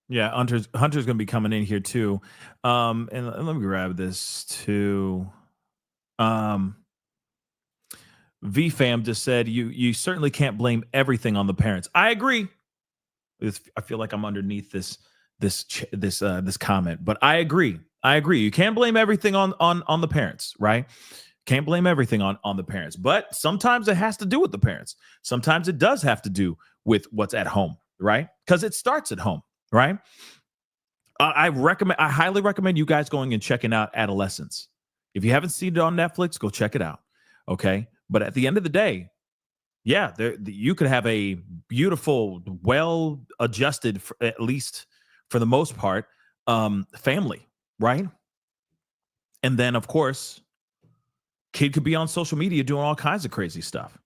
Yeah, Hunter's going to be coming in here too. And let me grab this too. VFam just said you certainly can't blame everything on the parents. I agree. I feel like I'm underneath this comment, but I agree. You can't blame everything on the parents, right? Can't blame everything on the parents, but sometimes it has to do with the parents. Sometimes it does have to do with what's at home, right? Because it starts at home, right? I highly recommend you guys going and checking out Adolescence. If you haven't seen it on Netflix, go check it out. Okay. But at the end of the day, yeah, you could have a beautiful, well-adjusted, at least for the most part, family, right? And then, of course, kid could be on social media doing all kinds of crazy stuff,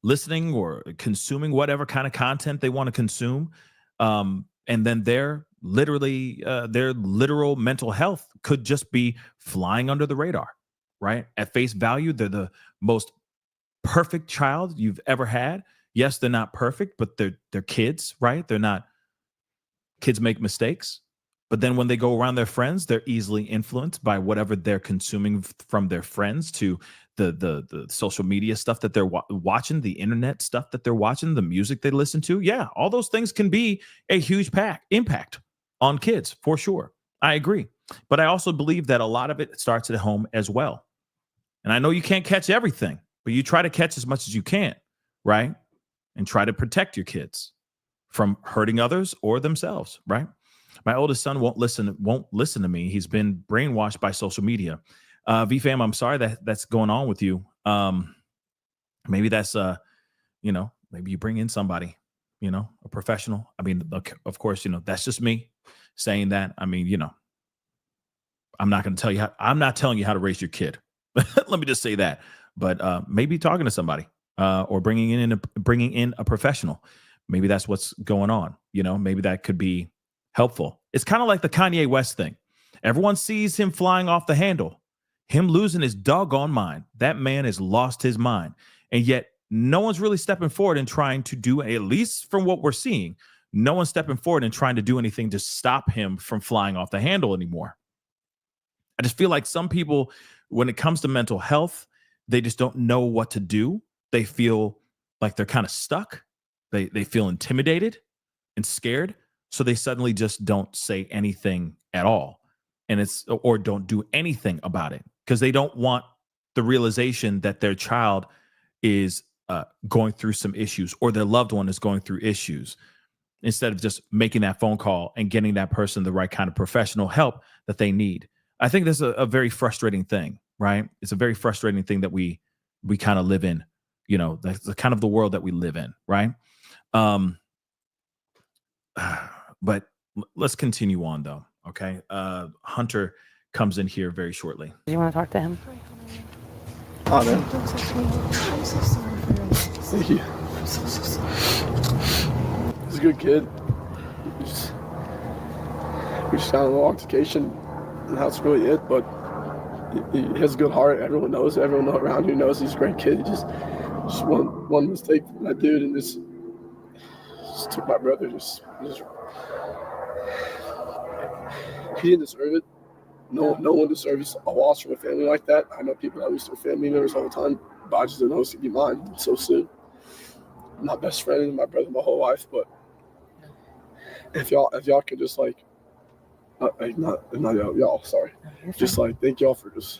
listening or consuming whatever kind of content they want to consume. And then their literal mental health could just be flying under the radar, right? At face value, they're the most perfect child you've ever had. Yes, they're not perfect, but they're kids, right? They're not. Kids make mistakes. But then when they go around their friends, they're easily influenced by whatever they're consuming from their friends, to the social media stuff that they're watching, the internet stuff that they're watching, the music they listen to. Yeah, all those things can be a huge impact on kids, for sure. I agree. But I also believe that a lot of it starts at home as well. And I know you can't catch everything, but you try to catch as much as you can, right? And try to protect your kids from hurting others or themselves, right? My oldest son won't listen to me. He's been brainwashed by social media. VFam, I'm sorry that's going on with you. Maybe that's maybe you bring in somebody, a professional. I mean, look, of course, that's just me saying that. I mean, I'm not going to tell you I'm not telling you how to raise your kid. Let me just say that. But maybe talking to somebody or bringing in a professional. Maybe that's what's going on. Maybe that could be helpful. It's kind of like the Kanye West thing. Everyone sees him flying off the handle, him losing his doggone mind. That man has lost his mind. And yet no one's really stepping forward and trying to do, at least from what we're seeing, no one's stepping forward and trying to do anything to stop him from flying off the handle anymore. I just feel like some people, when it comes to mental health, they just don't know what to do. They feel like they're kind of stuck. They feel intimidated and scared. So they suddenly just don't say anything at all. Or don't do anything about it because they don't want the realization that their child is going through some issues or their loved one is going through issues, instead of just making that phone call and getting that person the right kind of professional help that they need. I think that's a very frustrating thing, right? It's a very frustrating thing that we kind of live in, that's the kind of the world that we live in, right? But let's continue on though. Okay. Hunter comes in here very shortly. Do you want to talk to him? Oh, man. I'm so sorry for your loss. Thank you. I'm so sorry. He's a good kid. We just got a little altercation, and that's really it. But he has a good heart. Everyone knows. Everyone around here knows he's a great kid. He just one mistake from that dude, and just took my brother. Just he didn't deserve it. No one deserves a loss from a family like that. I know people that lose their family members all the time, but I just didn't know it would be mine so soon. My best friend and my brother my whole life, but if y'all could just not y'all, sorry. Just thank y'all for just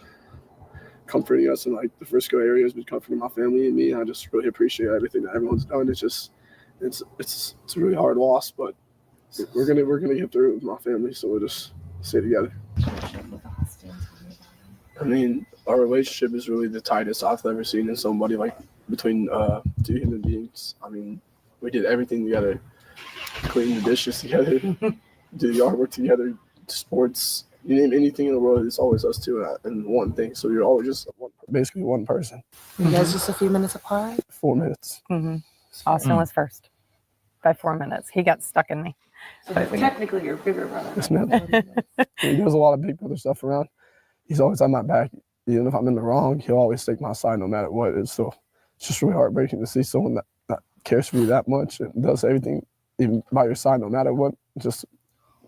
comforting us, and the Frisco area has been comforting my family and me, and I just really appreciate everything that everyone's done. It's just it's a really hard loss, but we're gonna get through it with my family, so we'll just stay together. I mean, our relationship is really the tightest I've ever seen in somebody, like between two human beings. I mean, we did everything together, clean the dishes together, do the yard work together, sports. You name anything in the world, it's always us two and one thing. So you're always just basically one person. You guys just a few minutes apart? 4 minutes. Mm-hmm. Austin was first by 4 minutes. He got stuck in me. So technically, you're bigger brother. Yes, ma'am. There's a lot of big brother stuff around. He's always on my back. Even if I'm in the wrong, he'll always take my side no matter what. So it's just really heartbreaking to see someone that cares for you that much and does everything even by your side no matter what, just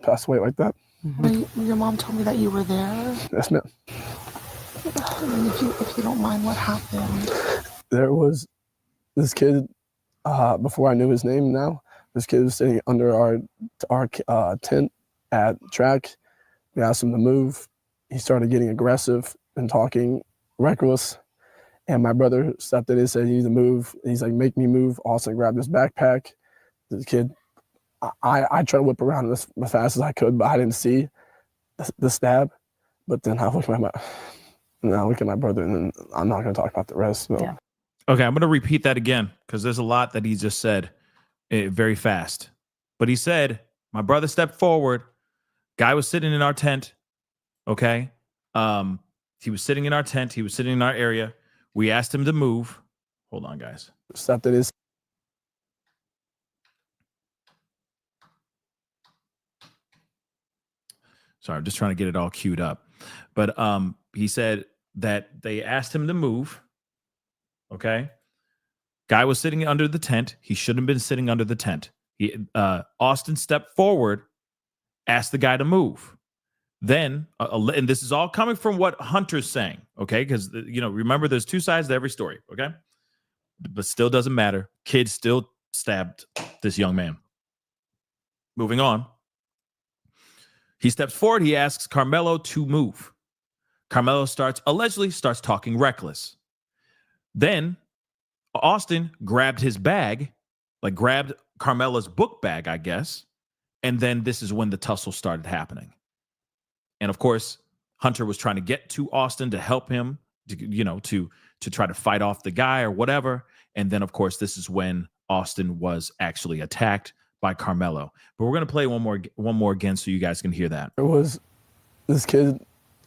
pass away like that. Mm-hmm. Your mom told me that you were there. Yes, ma'am. And if you don't mind, what happened? There was this kid, before I knew his name now, this kid was sitting under our tent at track. We asked him to move. He started getting aggressive and talking reckless. And my brother stepped in and said, "You need to move." He's like, "Make me move." Austin grabbed his backpack. The kid, I tried to whip around as fast as I could, but I didn't see the stab. But then I look at my brother, and then I'm not going to talk about the rest. So. Yeah. Okay, I'm going to repeat that again because there's a lot that he just said very fast. But he said, my brother stepped forward. Guy was sitting in our tent. Okay. He was sitting in our tent. He was sitting in our area. We asked him to move. Hold on, guys. Stepped in his. Sorry, I'm just trying to get it all queued up. But he said that they asked him to move. Okay. Guy was sitting under the tent. He shouldn't have been sitting under the tent. Austin stepped forward, asked the guy to move. Then, and this is all coming from what Hunter's saying, okay? Because, remember, there's two sides to every story, okay? But still doesn't matter. Kid still stabbed this young man. Moving on. He steps forward. He asks Carmelo to move. Carmelo allegedly starts talking reckless. Then Austin grabbed his bag, grabbed Carmelo's book bag, I guess. And then this is when the tussle started happening. And of course, Hunter was trying to get to Austin to help him, to try to fight off the guy or whatever. And then, of course, this is when Austin was actually attacked by Carmelo. But we're going to play one more again so you guys can hear that. There was this kid,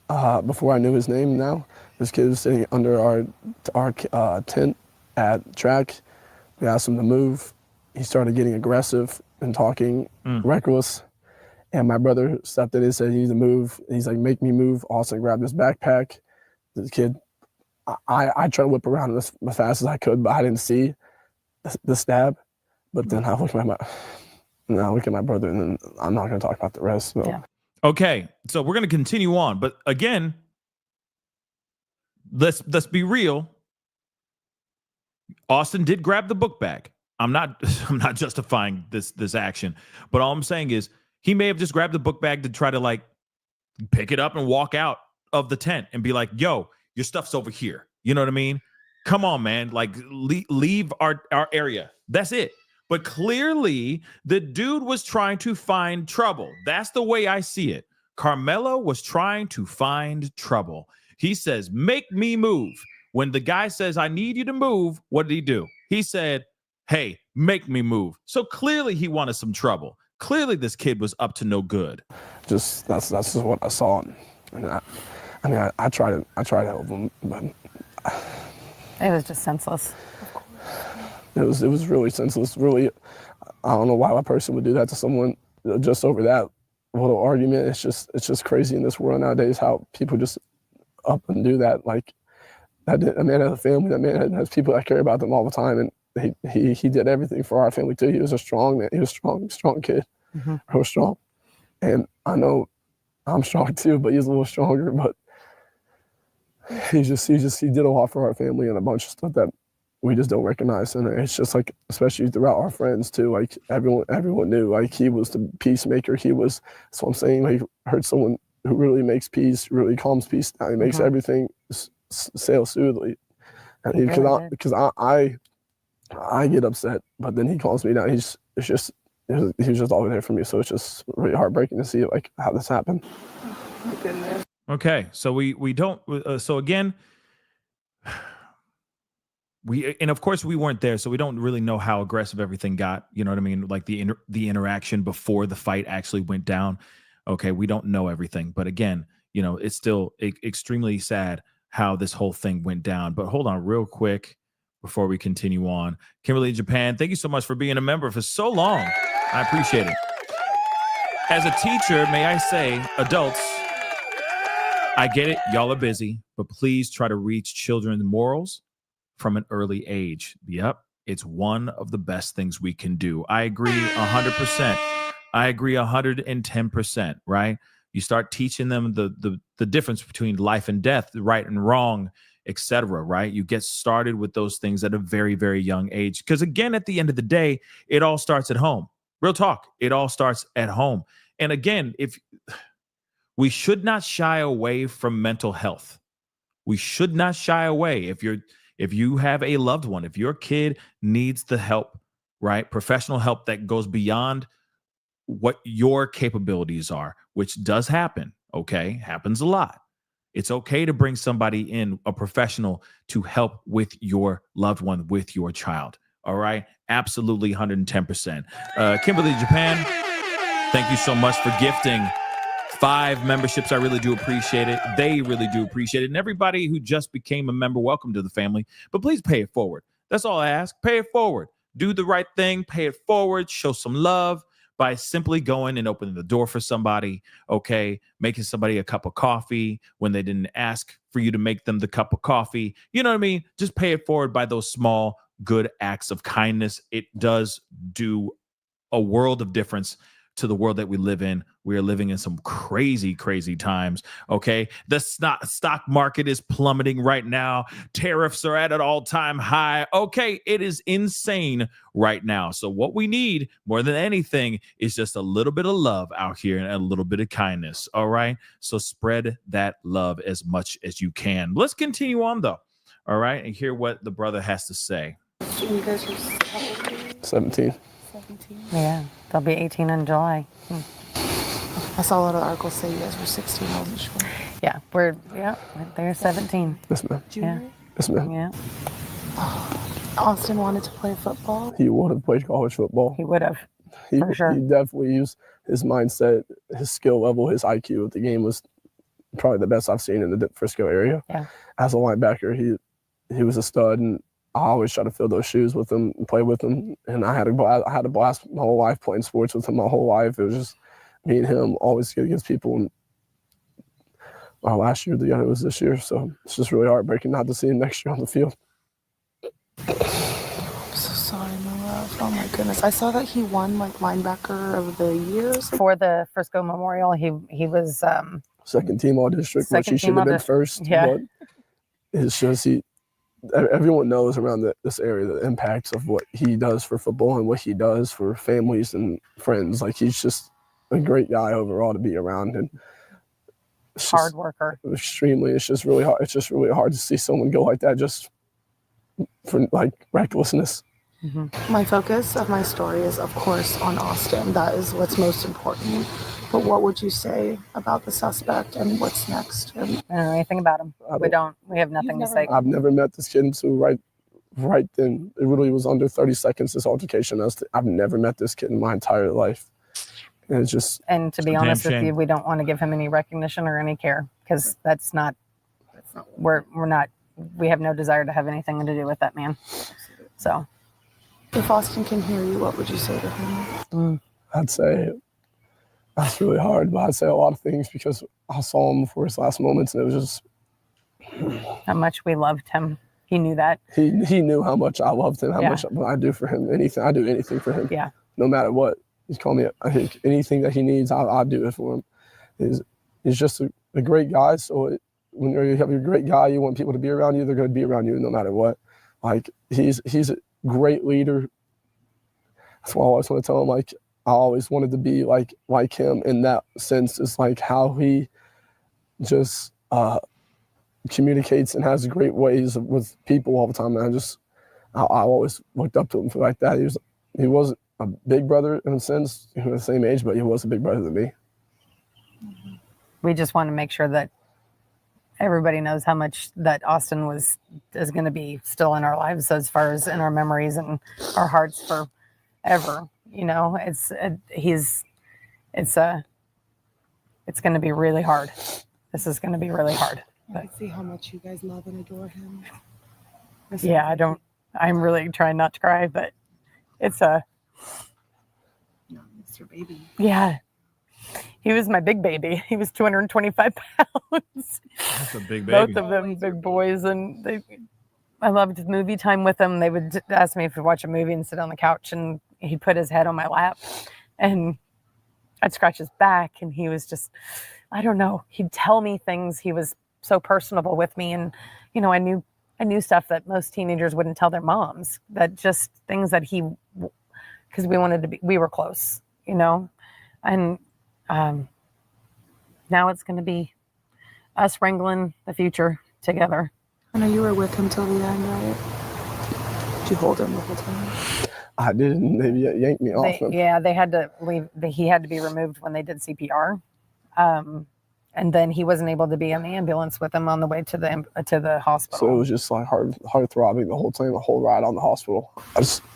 before I knew his name now, this kid was sitting under our tent at track. We asked him to move. He started getting aggressive and talking reckless. And my brother stepped in and said, "You need to move." He's like, "Make me move." Austin grabbed his backpack. The kid, I tried to whip around as fast as I could, but I didn't see the stab. But then I look at my brother, and then I'm not going to talk about the rest. So. Yeah. Okay, so we're going to continue on. But again, let's be real. Austin did grab the book bag. I'm not justifying this action, but all I'm saying is he may have just grabbed the book bag to try to pick it up and walk out of the tent and be like, "Yo, your stuff's over here." You know what I mean? Come on, man. Leave our area. That's it. But clearly the dude was trying to find trouble. That's the way I see it. Carmelo was trying to find trouble. He says, "Make me move." When the guy says, "I need you to move," what did he do? He said, "Hey, make me move." So clearly he wanted some trouble. Clearly this kid was up to no good. Just that's just what I saw. And I tried to help him, but It was just senseless. it was really senseless. Really, I don't know why a person would do that to someone just over that little argument. It's just crazy in this world nowadays how people just up and do that. A man has a family. That man has people that care about them all the time, and he did everything for our family too. He was a strong man. He was a strong kid. Mm-hmm. Real strong. And I know I'm strong too, but he's a little stronger. But he did a lot for our family and a bunch of stuff that we just don't recognize. And it's just especially throughout our friends too. Everyone knew he was the peacemaker. That's what I'm saying. He heard someone who really makes peace, really calms peace down. He makes everything sail smoothly. And because I get upset, but then he calms me down. He was just always there for me. So it's just really heartbreaking to see how this happened. Oh my goodness. Okay. So we don't. So again, and of course we weren't there, so we don't really know how aggressive everything got. You know what I mean? Like the interaction before the fight actually went down. Okay, we don't know everything, but again, it's still extremely sad how this whole thing went down. But hold on, real quick, before we continue on, Kimberly Japan, thank you so much for being a member for so long. I appreciate it. As a teacher, may I say, adults, I get it, y'all are busy, but please try to reach children's morals from an early age. Yep, it's one of the best things we can do. I agree 100%. I agree 110%, right? You start teaching them the difference between life and death, right and wrong, etc., right? You get started with those things at a very, very young age. Because again, at the end of the day, it all starts at home. Real talk, it all starts at home. And again, if we should not shy away from mental health. We should not shy away. If you have a loved one, if your kid needs the help, right? Professional help that goes beyond what your capabilities are, which does happen, okay? Happens a lot. It's okay to bring somebody in, a professional, to help with your loved one, with your child. All right? Absolutely 110%. Kimberly Japan, thank you so much for gifting 5 memberships. I really do appreciate it. They really do appreciate it. And everybody who just became a member, welcome to the family. But please pay it forward. That's all I ask. Pay it forward. Do the right thing. Pay it forward. Show some love by simply going and opening the door for somebody, okay? Making somebody a cup of coffee when they didn't ask for you to make them the cup of coffee. You know what I mean? Just pay it forward by those small, good acts of kindness. It does do a world of difference to the world that we live in. We are living in some crazy, crazy times, okay? The stock market is plummeting right now. Tariffs are at an all-time high. Okay, it is insane right now. So what we need more than anything is just a little bit of love out here and a little bit of kindness, all right? So spread that love as much as you can. Let's continue on, though, all right, and hear what the brother has to say. You guys are 17. 17. Yeah, they'll be 18 in July. I saw a lot of articles say you guys were 16. I wasn't sure. Yeah, they're 17. Yes, ma'am. Junior? Yes, ma'am. Yeah, Austin wanted to play football. He would have played college football. he would have. He, for sure. he definitely used his mindset, his skill level, his IQ. The game was probably the best I've seen in the Frisco area. Yeah. As a linebacker, he was a stud, and I always try to fill those shoes with him and play with him. And I had a blast my whole life playing sports with him my whole life. It was just me and him always good against people. And our last year together was this year, so it's just really heartbreaking not to see him next year on the field. I'm so sorry, my love. Oh my goodness. I saw that he won like linebacker of the year. For the Frisco Memorial, he was Second team all district, which he Second should team have been all-district. first. Yeah. But it's just everyone knows around this area the impacts of what he does for football and what he does for families and friends. Like, he's just a great guy overall to be around, and it's hard just worker. extremely. It's just really hard. It's just really hard to see someone go like that just for like recklessness. Mm-hmm. My focus of my story is, of course, on Austin. That is what's most important. But what would you say about the suspect and what's next? I don't know anything about him. We have nothing to say. I've never met this kid until right then. It really was under 30 seconds, this altercation. I've never met this kid in my entire life. And it's just... And to be honest with you, we don't want to give him any recognition or any care, because that's not, we have no desire to have anything to do with that man. So. If Austin can hear you, what would you say to him? I'd say that's really hard, but I'd say a lot of things because I saw him before his last moments, and it was just how much we loved him. He knew that. He knew how much I loved him, how much I do for him. I do anything for him. Yeah. No matter what. He's called me. I think anything that he needs, I'll do it for him. He's just a great guy. So when you have a great guy, you want people to be around you. They're going to be around you no matter what. Like, he's a great leader. That's why I always want to tell him, like, I always wanted to be like him in that sense. It's like how he just communicates and has great ways with people all the time. And I always looked up to him for like that. He wasn't a big brother in a sense. He was the same age, but he was a big brother than me. We just want to make sure that everybody knows how much that Austin is going to be still in our lives, as far as in our memories and our hearts forever. You know, it's going to be really hard. This is going to be really hard. I can see how much you guys love and adore him. Yeah, I'm really trying not to cry, but it's Mr. Baby. Yeah. He was my big baby. He was 225 pounds. That's a big baby. Both of them big boys. And I loved movie time with them. They would ask me if we'd watch a movie and sit on the couch, and he'd put his head on my lap and I'd scratch his back. And he was just, I don't know. He'd tell me things. He was so personable with me. And, you know, I knew stuff that most teenagers wouldn't tell their moms, that just things that because we were close, you know, and now it's going to be us wrangling the future together. I know you were with him till the end, right? Did you hold him the whole time? I didn't. They yanked me off him. Yeah, they had to leave. He had to be removed when they did CPR. And then he wasn't able to be in the ambulance with him on the way to the hospital. So it was just like hard throbbing the whole time, the whole ride on the hospital.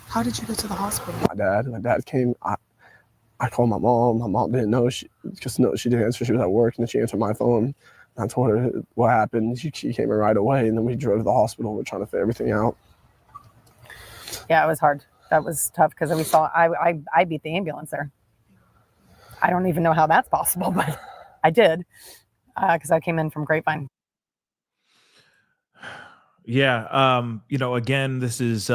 How did you get to the hospital? My dad came. I called my mom. My mom didn't know. She didn't answer. She was at work, and then she answered my phone. I told her what happened. She came in right away, and then we drove to the hospital. We're trying to figure everything out. Yeah, it was hard. That was tough because I beat the ambulance there. I don't even know how that's possible, but I did because I came in from Grapevine. Yeah. You know, again, this is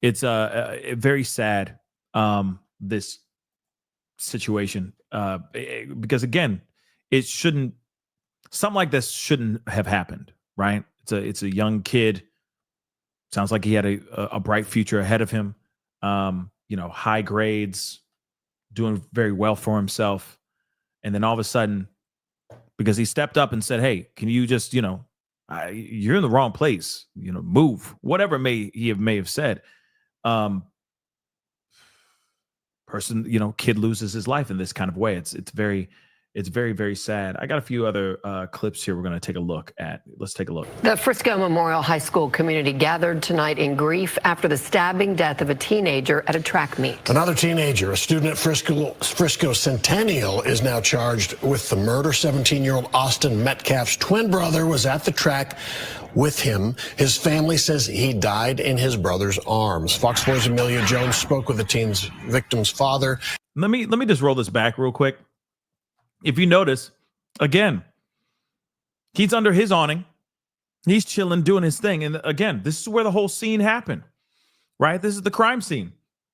it's very sad. This situation because again, something like this shouldn't have happened, right? It's a young kid. Sounds like he had a bright future ahead of him. You know, high grades, doing very well for himself. And then all of a sudden, because he stepped up and said, hey, can you just, you know, you're in the wrong place, you know, move, whatever may have said. Kid loses his life in this kind of way. It's very, very sad. I got a few other clips here we're going to take a look at. Let's take a look. The Frisco Memorial High School community gathered tonight in grief after the stabbing death of a teenager at a track meet. Another teenager, a student at Frisco Centennial, is now charged with the murder. 17-year-old Austin Metcalf's twin brother was at the track with him. His family says he died in his brother's arms. Fox 4's Amelia Jones spoke with the victim's father. Let me just roll this back real quick. If you notice, again, he's under his awning. He's chilling, doing his thing. And again, this is where the whole scene happened, right? This is the crime scene.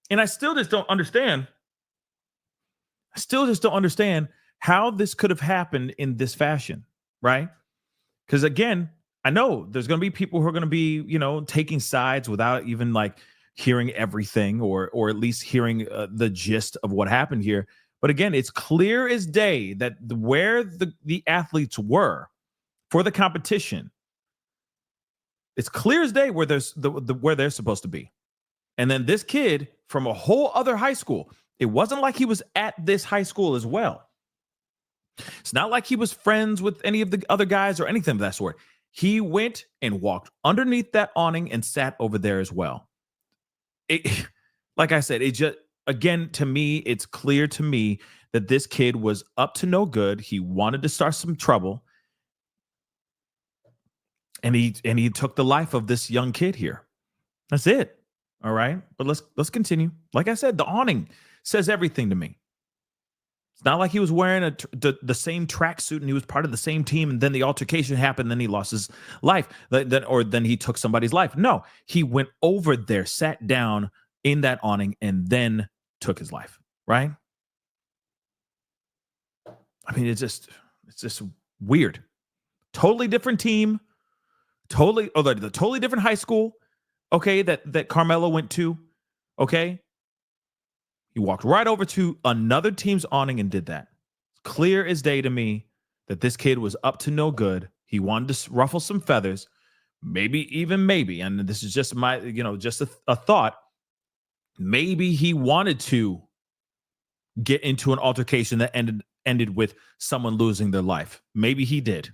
And I still just don't understand. How this could have happened in this fashion, right? Because again, I know there's going to be people who are going to be, you know, taking sides without even like hearing everything or at least hearing the gist of what happened here. But again, it's clear as day that where the athletes were for the competition, it's clear as day where where they're supposed to be. And then this kid from a whole other high school, it wasn't like he was at this high school as well. It's not like he was friends with any of the other guys or anything of that sort. He went and walked underneath that awning and sat over there as well. Like I said, it just, again, to me, it's clear to me that this kid was up to no good. He wanted to start some trouble. And he took the life of this young kid here. That's it. All right. But let's continue. Like I said, the awning says everything to me. It's not like he was wearing the same tracksuit and he was part of the same team, and then the altercation happened, then he lost his life. Then he took somebody's life. No, he went over there, sat down in that awning, and then took his life, right? I mean, it's just weird. Totally different team, the totally different high school, okay, that Carmelo went to, okay? He walked right over to another team's awning and did that. Clear as day to me that this kid was up to no good. He wanted to ruffle some feathers, maybe, and this is just my, just a thought. Maybe he wanted to get into an altercation that ended with someone losing their life. Maybe he did.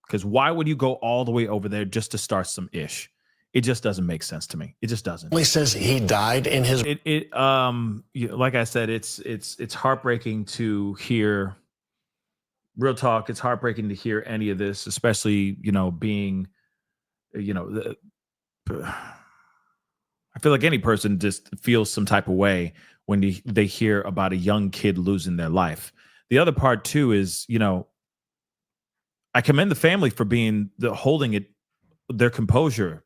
Because why would you go all the way over there just to start some ish? It just doesn't make sense to me. It just doesn't. He says he died in his. Like I said, it's heartbreaking to hear. Real talk. It's heartbreaking to hear any of this, especially being, I feel like any person just feels some type of way when they hear about a young kid losing their life. The other part too is, I commend the family for being holding their composure,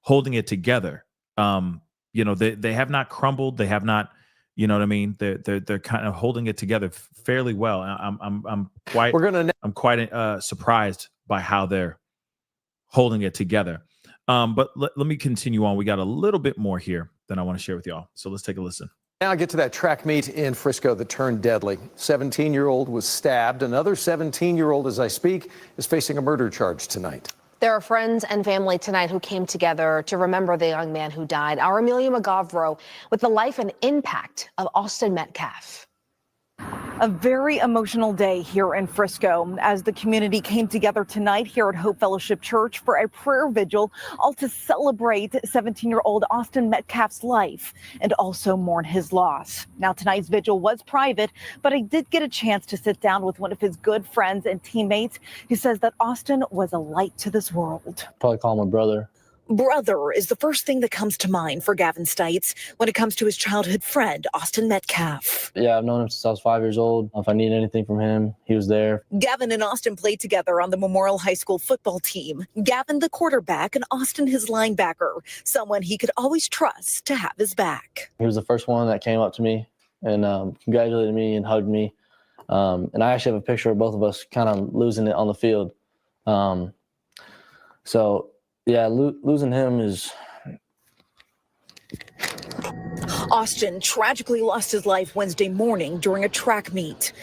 holding it together. They have not crumbled. They have not, you know what I mean? They're kind of holding it together fairly well. I'm quite surprised by how they're holding it together. But let me continue on. We got a little bit more here that I want to share with y'all. So let's take a listen. Now I get to that track meet in Frisco that turned deadly. 17-year-old was stabbed. Another 17-year-old, as I speak, is facing a murder charge tonight. There are friends and family tonight who came together to remember the young man who died. Our Amelia McGovro with the life and impact of Austin Metcalf. A very emotional day here in Frisco as the community came together tonight here at Hope Fellowship Church for a prayer vigil, all to celebrate 17-year-old Austin Metcalf's life and also mourn his loss. Now, tonight's vigil was private, but I did get a chance to sit down with one of his good friends and teammates who says that Austin was a light to this world. Probably call him a brother. Brother is the first thing that comes to mind for Gavin Stites when it comes to his childhood friend, Austin Metcalf. Yeah, I've known him since I was 5 years old. If I need anything from him, he was there. Gavin and Austin played together on the Memorial High School football team. Gavin, the quarterback, and Austin, his linebacker, someone he could always trust to have his back. He was the first one that came up to me and congratulated me and hugged me. And I actually have a picture of both of us kind of losing it on the field. Yeah, losing him is... Austin tragically lost his life Wednesday morning during a track meet.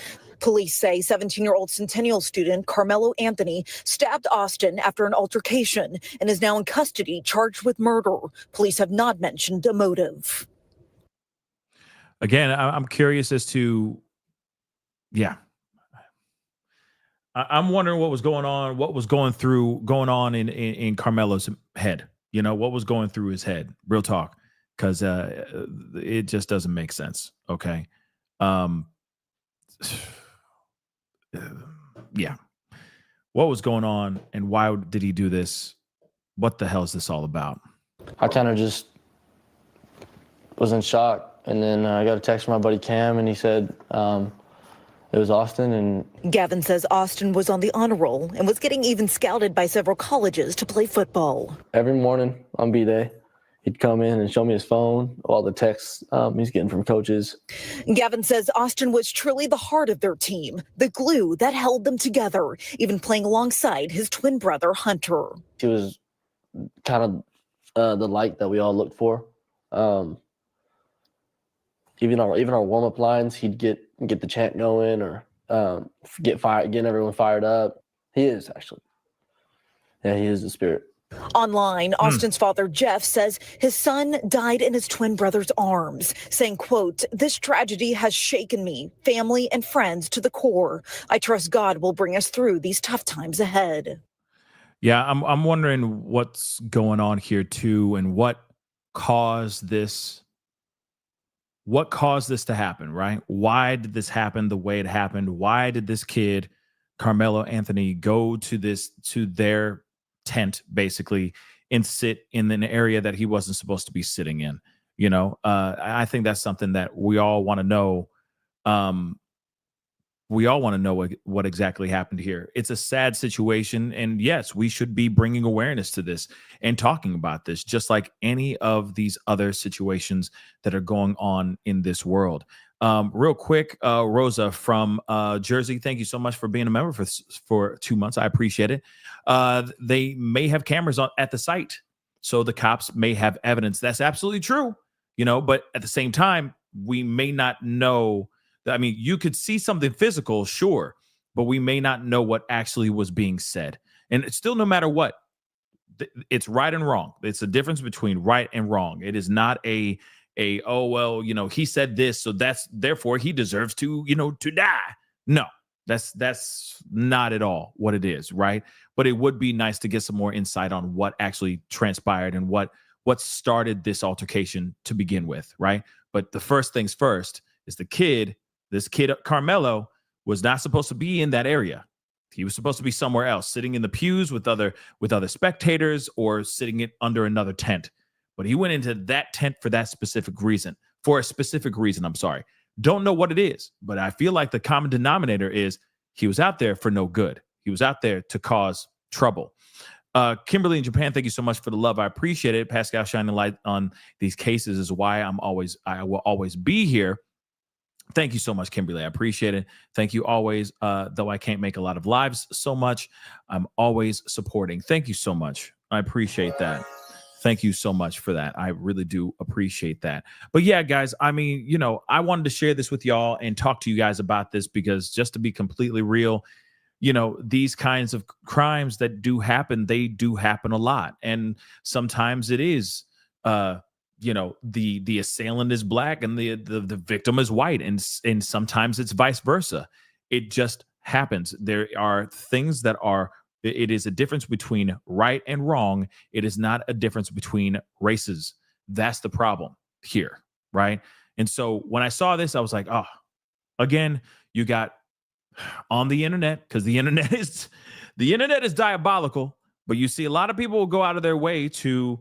Police say 17-year-old Centennial student Carmelo Anthony stabbed Austin after an altercation and is now in custody charged with murder. Police have not mentioned a motive. Again, I'm curious as to, I'm wondering what was going on, what was going on in Carmelo's head. What was going through his head? Real talk, because it just doesn't make sense. Okay, yeah. What was going on, and why did he do this? What the hell is this all about? I kind of just was in shock, and then I got a text from my buddy Cam, and he said it was Austin. And Gavin says Austin was on the honor roll and was getting even scouted by several colleges to play football. Every morning on B-Day, he'd come in and show me his phone, all the texts he's getting from coaches. Gavin says Austin was truly the heart of their team, the glue that held them together, even playing alongside his twin brother, Hunter. He was kind of the light that we all looked for. Even our warm-up lines, he'd get the chant going or getting everyone fired up. He is, actually. Yeah, he is the spirit. Online, Austin's father, Jeff, says his son died in his twin brother's arms, saying, quote, "This tragedy has shaken me, family, and friends to the core. I trust God will bring us through these tough times ahead." Yeah, I'm wondering what's going on here, too, and what caused this to happen, right? Why did this happen the way it happened? Why did this kid, Carmelo Anthony, go to their tent basically and sit in an area that he wasn't supposed to be sitting in? I think that's something that we all want to know. We all want to know what exactly happened here. It's a sad situation. And yes, we should be bringing awareness to this and talking about this, just like any of these other situations that are going on in this world. Real quick, Rosa from Jersey, thank you so much for being a member for 2 months. I appreciate it. They may have cameras at the site, so the cops may have evidence. That's absolutely true, but at the same time, we may not know. I mean, you could see something physical, sure, but we may not know what actually was being said. And it's still, no matter what, it's right and wrong. It's a difference between right and wrong. It is not he said this, so therefore he deserves to die. No, That's not at all what it is, right? But it would be nice to get some more insight on what actually transpired and what started this altercation to begin with, right? But the first things first is this kid Carmelo was not supposed to be in that area. He was supposed to be somewhere else, sitting in the pews with other spectators or sitting under another tent. But he went into that tent for a specific reason. I'm sorry. Don't know what it is, but I feel like the common denominator is he was out there for no good. He was out there to cause trouble. Kimberly in Japan, thank you so much for the love. I appreciate it. Pascal shining light on these cases is why I will always be here. Thank you so much, Kimberly. I appreciate it. Thank you always. Though I can't make a lot of lives so much, I'm always supporting. Thank you so much. I appreciate that. Thank you so much for that. I really do appreciate that. But yeah, guys, I mean, I wanted to share this with y'all and talk to you guys about this because just to be completely real, these kinds of crimes that do happen, they do happen a lot. And sometimes it is, the assailant is black and the victim is white. And sometimes it's vice versa. It just happens. There are things that are, it is a difference between right and wrong. It is not a difference between races. That's the problem here, right? And so when I saw this, I was like, oh, again, you got on the internet, because the internet is diabolical, but you see a lot of people will go out of their way to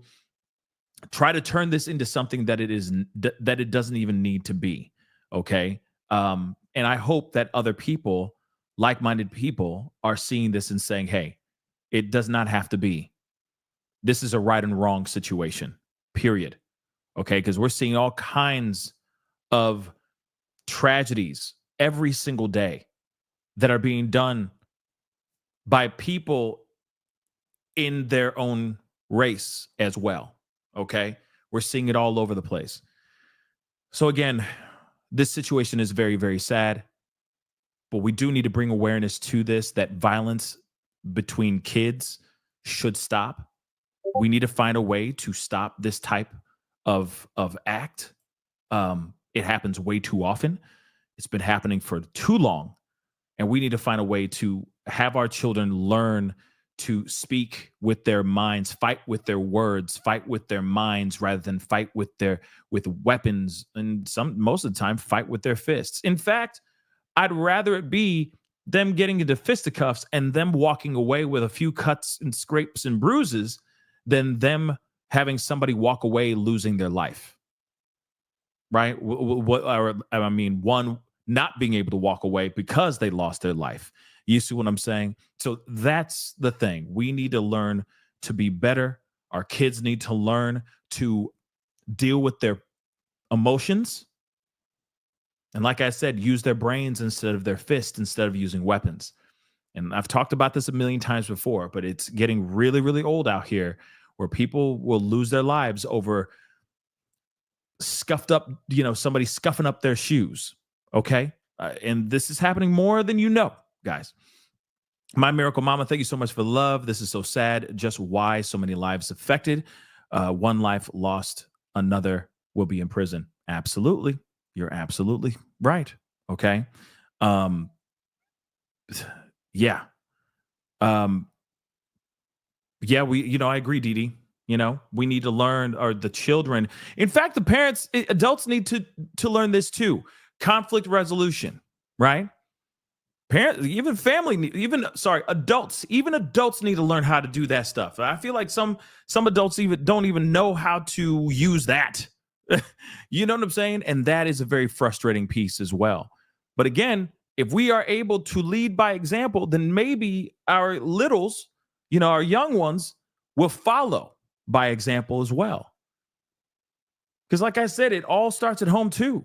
try to turn this into something that it doesn't even need to be. Okay. And I hope that other people, like-minded people, are seeing this and saying, hey, it does not have to be. This is a right and wrong situation, period. Okay, because we're seeing all kinds of tragedies every single day that are being done by people in their own race as well. Okay, we're seeing it all over the place. So again, this situation is very, very sad. But we do need to bring awareness to this, that violence between kids should stop. We need to find a way to stop this type of act. It happens way too often. It's been happening for too long. And we need to find a way to have our children learn to speak with their minds, fight with their words, fight with their minds, rather than fight with weapons, and most of the time fight with their fists. In fact, I'd rather it be them getting into fisticuffs and them walking away with a few cuts and scrapes and bruises than them having somebody walk away losing their life. Right? One not being able to walk away because they lost their life. You see what I'm saying? So that's the thing. We need to learn to be better. Our kids need to learn to deal with their emotions. And like I said, use their brains instead of their fists, instead of using weapons. And I've talked about this a million times before, but it's getting really, really old out here where people will lose their lives over somebody scuffing up their shoes. Okay. And this is happening more than you know, guys. My Miracle Mama, thank you so much for the love. This is so sad. Just why so many lives affected. One life lost, another will be in prison. Absolutely. You're absolutely right. Okay. Yeah. Yeah, I agree, Dee Dee. We need to learn, or the children. In fact, the parents, adults need to learn this too. Conflict resolution, right? Parents, even family, adults, even adults need to learn how to do that stuff. I feel like some adults don't even know how to use that. You know what I'm saying? And that is a very frustrating piece as well. But again, if we are able to lead by example, then maybe our littles, our young ones, will follow by example as well. Because like I said, it all starts at home too.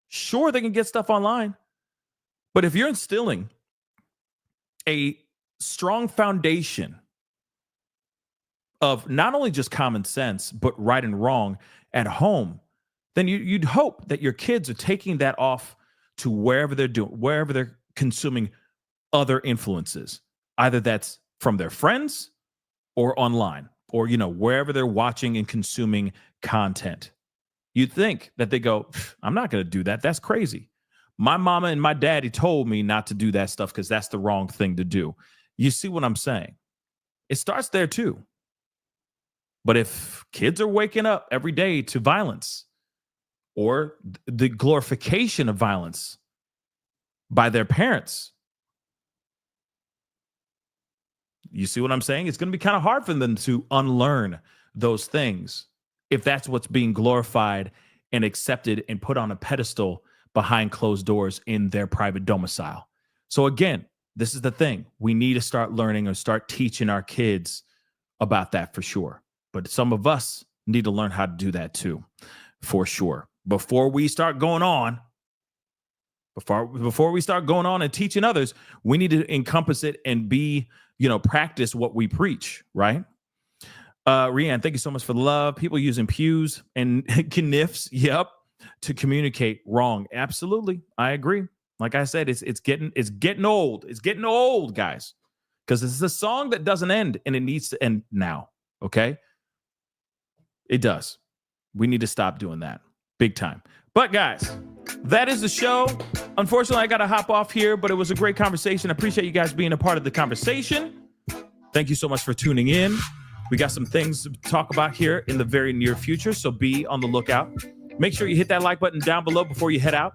Sure, they can get stuff online. But if you're instilling a strong foundation of not only just common sense, but right and wrong at home, then you'd hope that your kids are taking that off to wherever they're consuming other influences. Either that's from their friends or online, or, wherever they're watching and consuming content. You'd think that they go, I'm not going to do that. That's crazy. My mama and my daddy told me not to do that stuff because that's the wrong thing to do. You see what I'm saying? It starts there too. But if kids are waking up every day to violence or the glorification of violence by their parents, you see what I'm saying? It's going to be kind of hard for them to unlearn those things if that's what's being glorified and accepted and put on a pedestal behind closed doors in their private domicile. So again, this is the thing. We need to start learning or start teaching our kids about that for sure. But some of us need to learn how to do that too, for sure. Before we start going on, before we start going on and teaching others, we need to encompass it and be, practice what we preach, right? Rianne, thank you so much for the love. People using pews and kniffs, to communicate wrong. Absolutely. I agree. Like I said, it's getting old. It's getting old, guys, because it's a song that doesn't end and it needs to end now. Okay. It does. We need to stop doing that big time. But guys, that is the show. Unfortunately, I got to hop off here, but it was a great conversation. I appreciate you guys being a part of the conversation. Thank you so much for tuning in. We got some things to talk about here in the very near future, so be on the lookout. Make sure you hit that like button down below before you head out.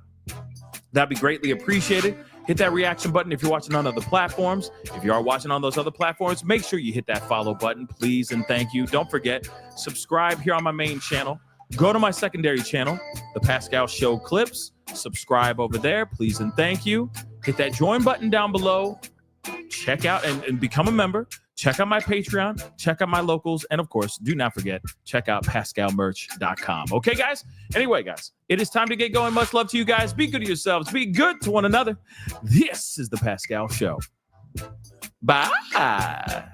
That'd be greatly appreciated. Hit that reaction button if you're watching on other platforms. If you are watching on those other platforms, make sure you hit that follow button, please, and thank you. Don't forget, subscribe here on my main channel. Go to my secondary channel, The Pascal Show Clips. Subscribe over there, please, and thank you. Hit that join button down below. Check out and become a member. Check out my Patreon. Check out my locals. And, of course, do not forget, check out PascalMerch.com. Okay, guys? Anyway, guys, it is time to get going. Much love to you guys. Be good to yourselves. Be good to one another. This is The Pascal Show. Bye.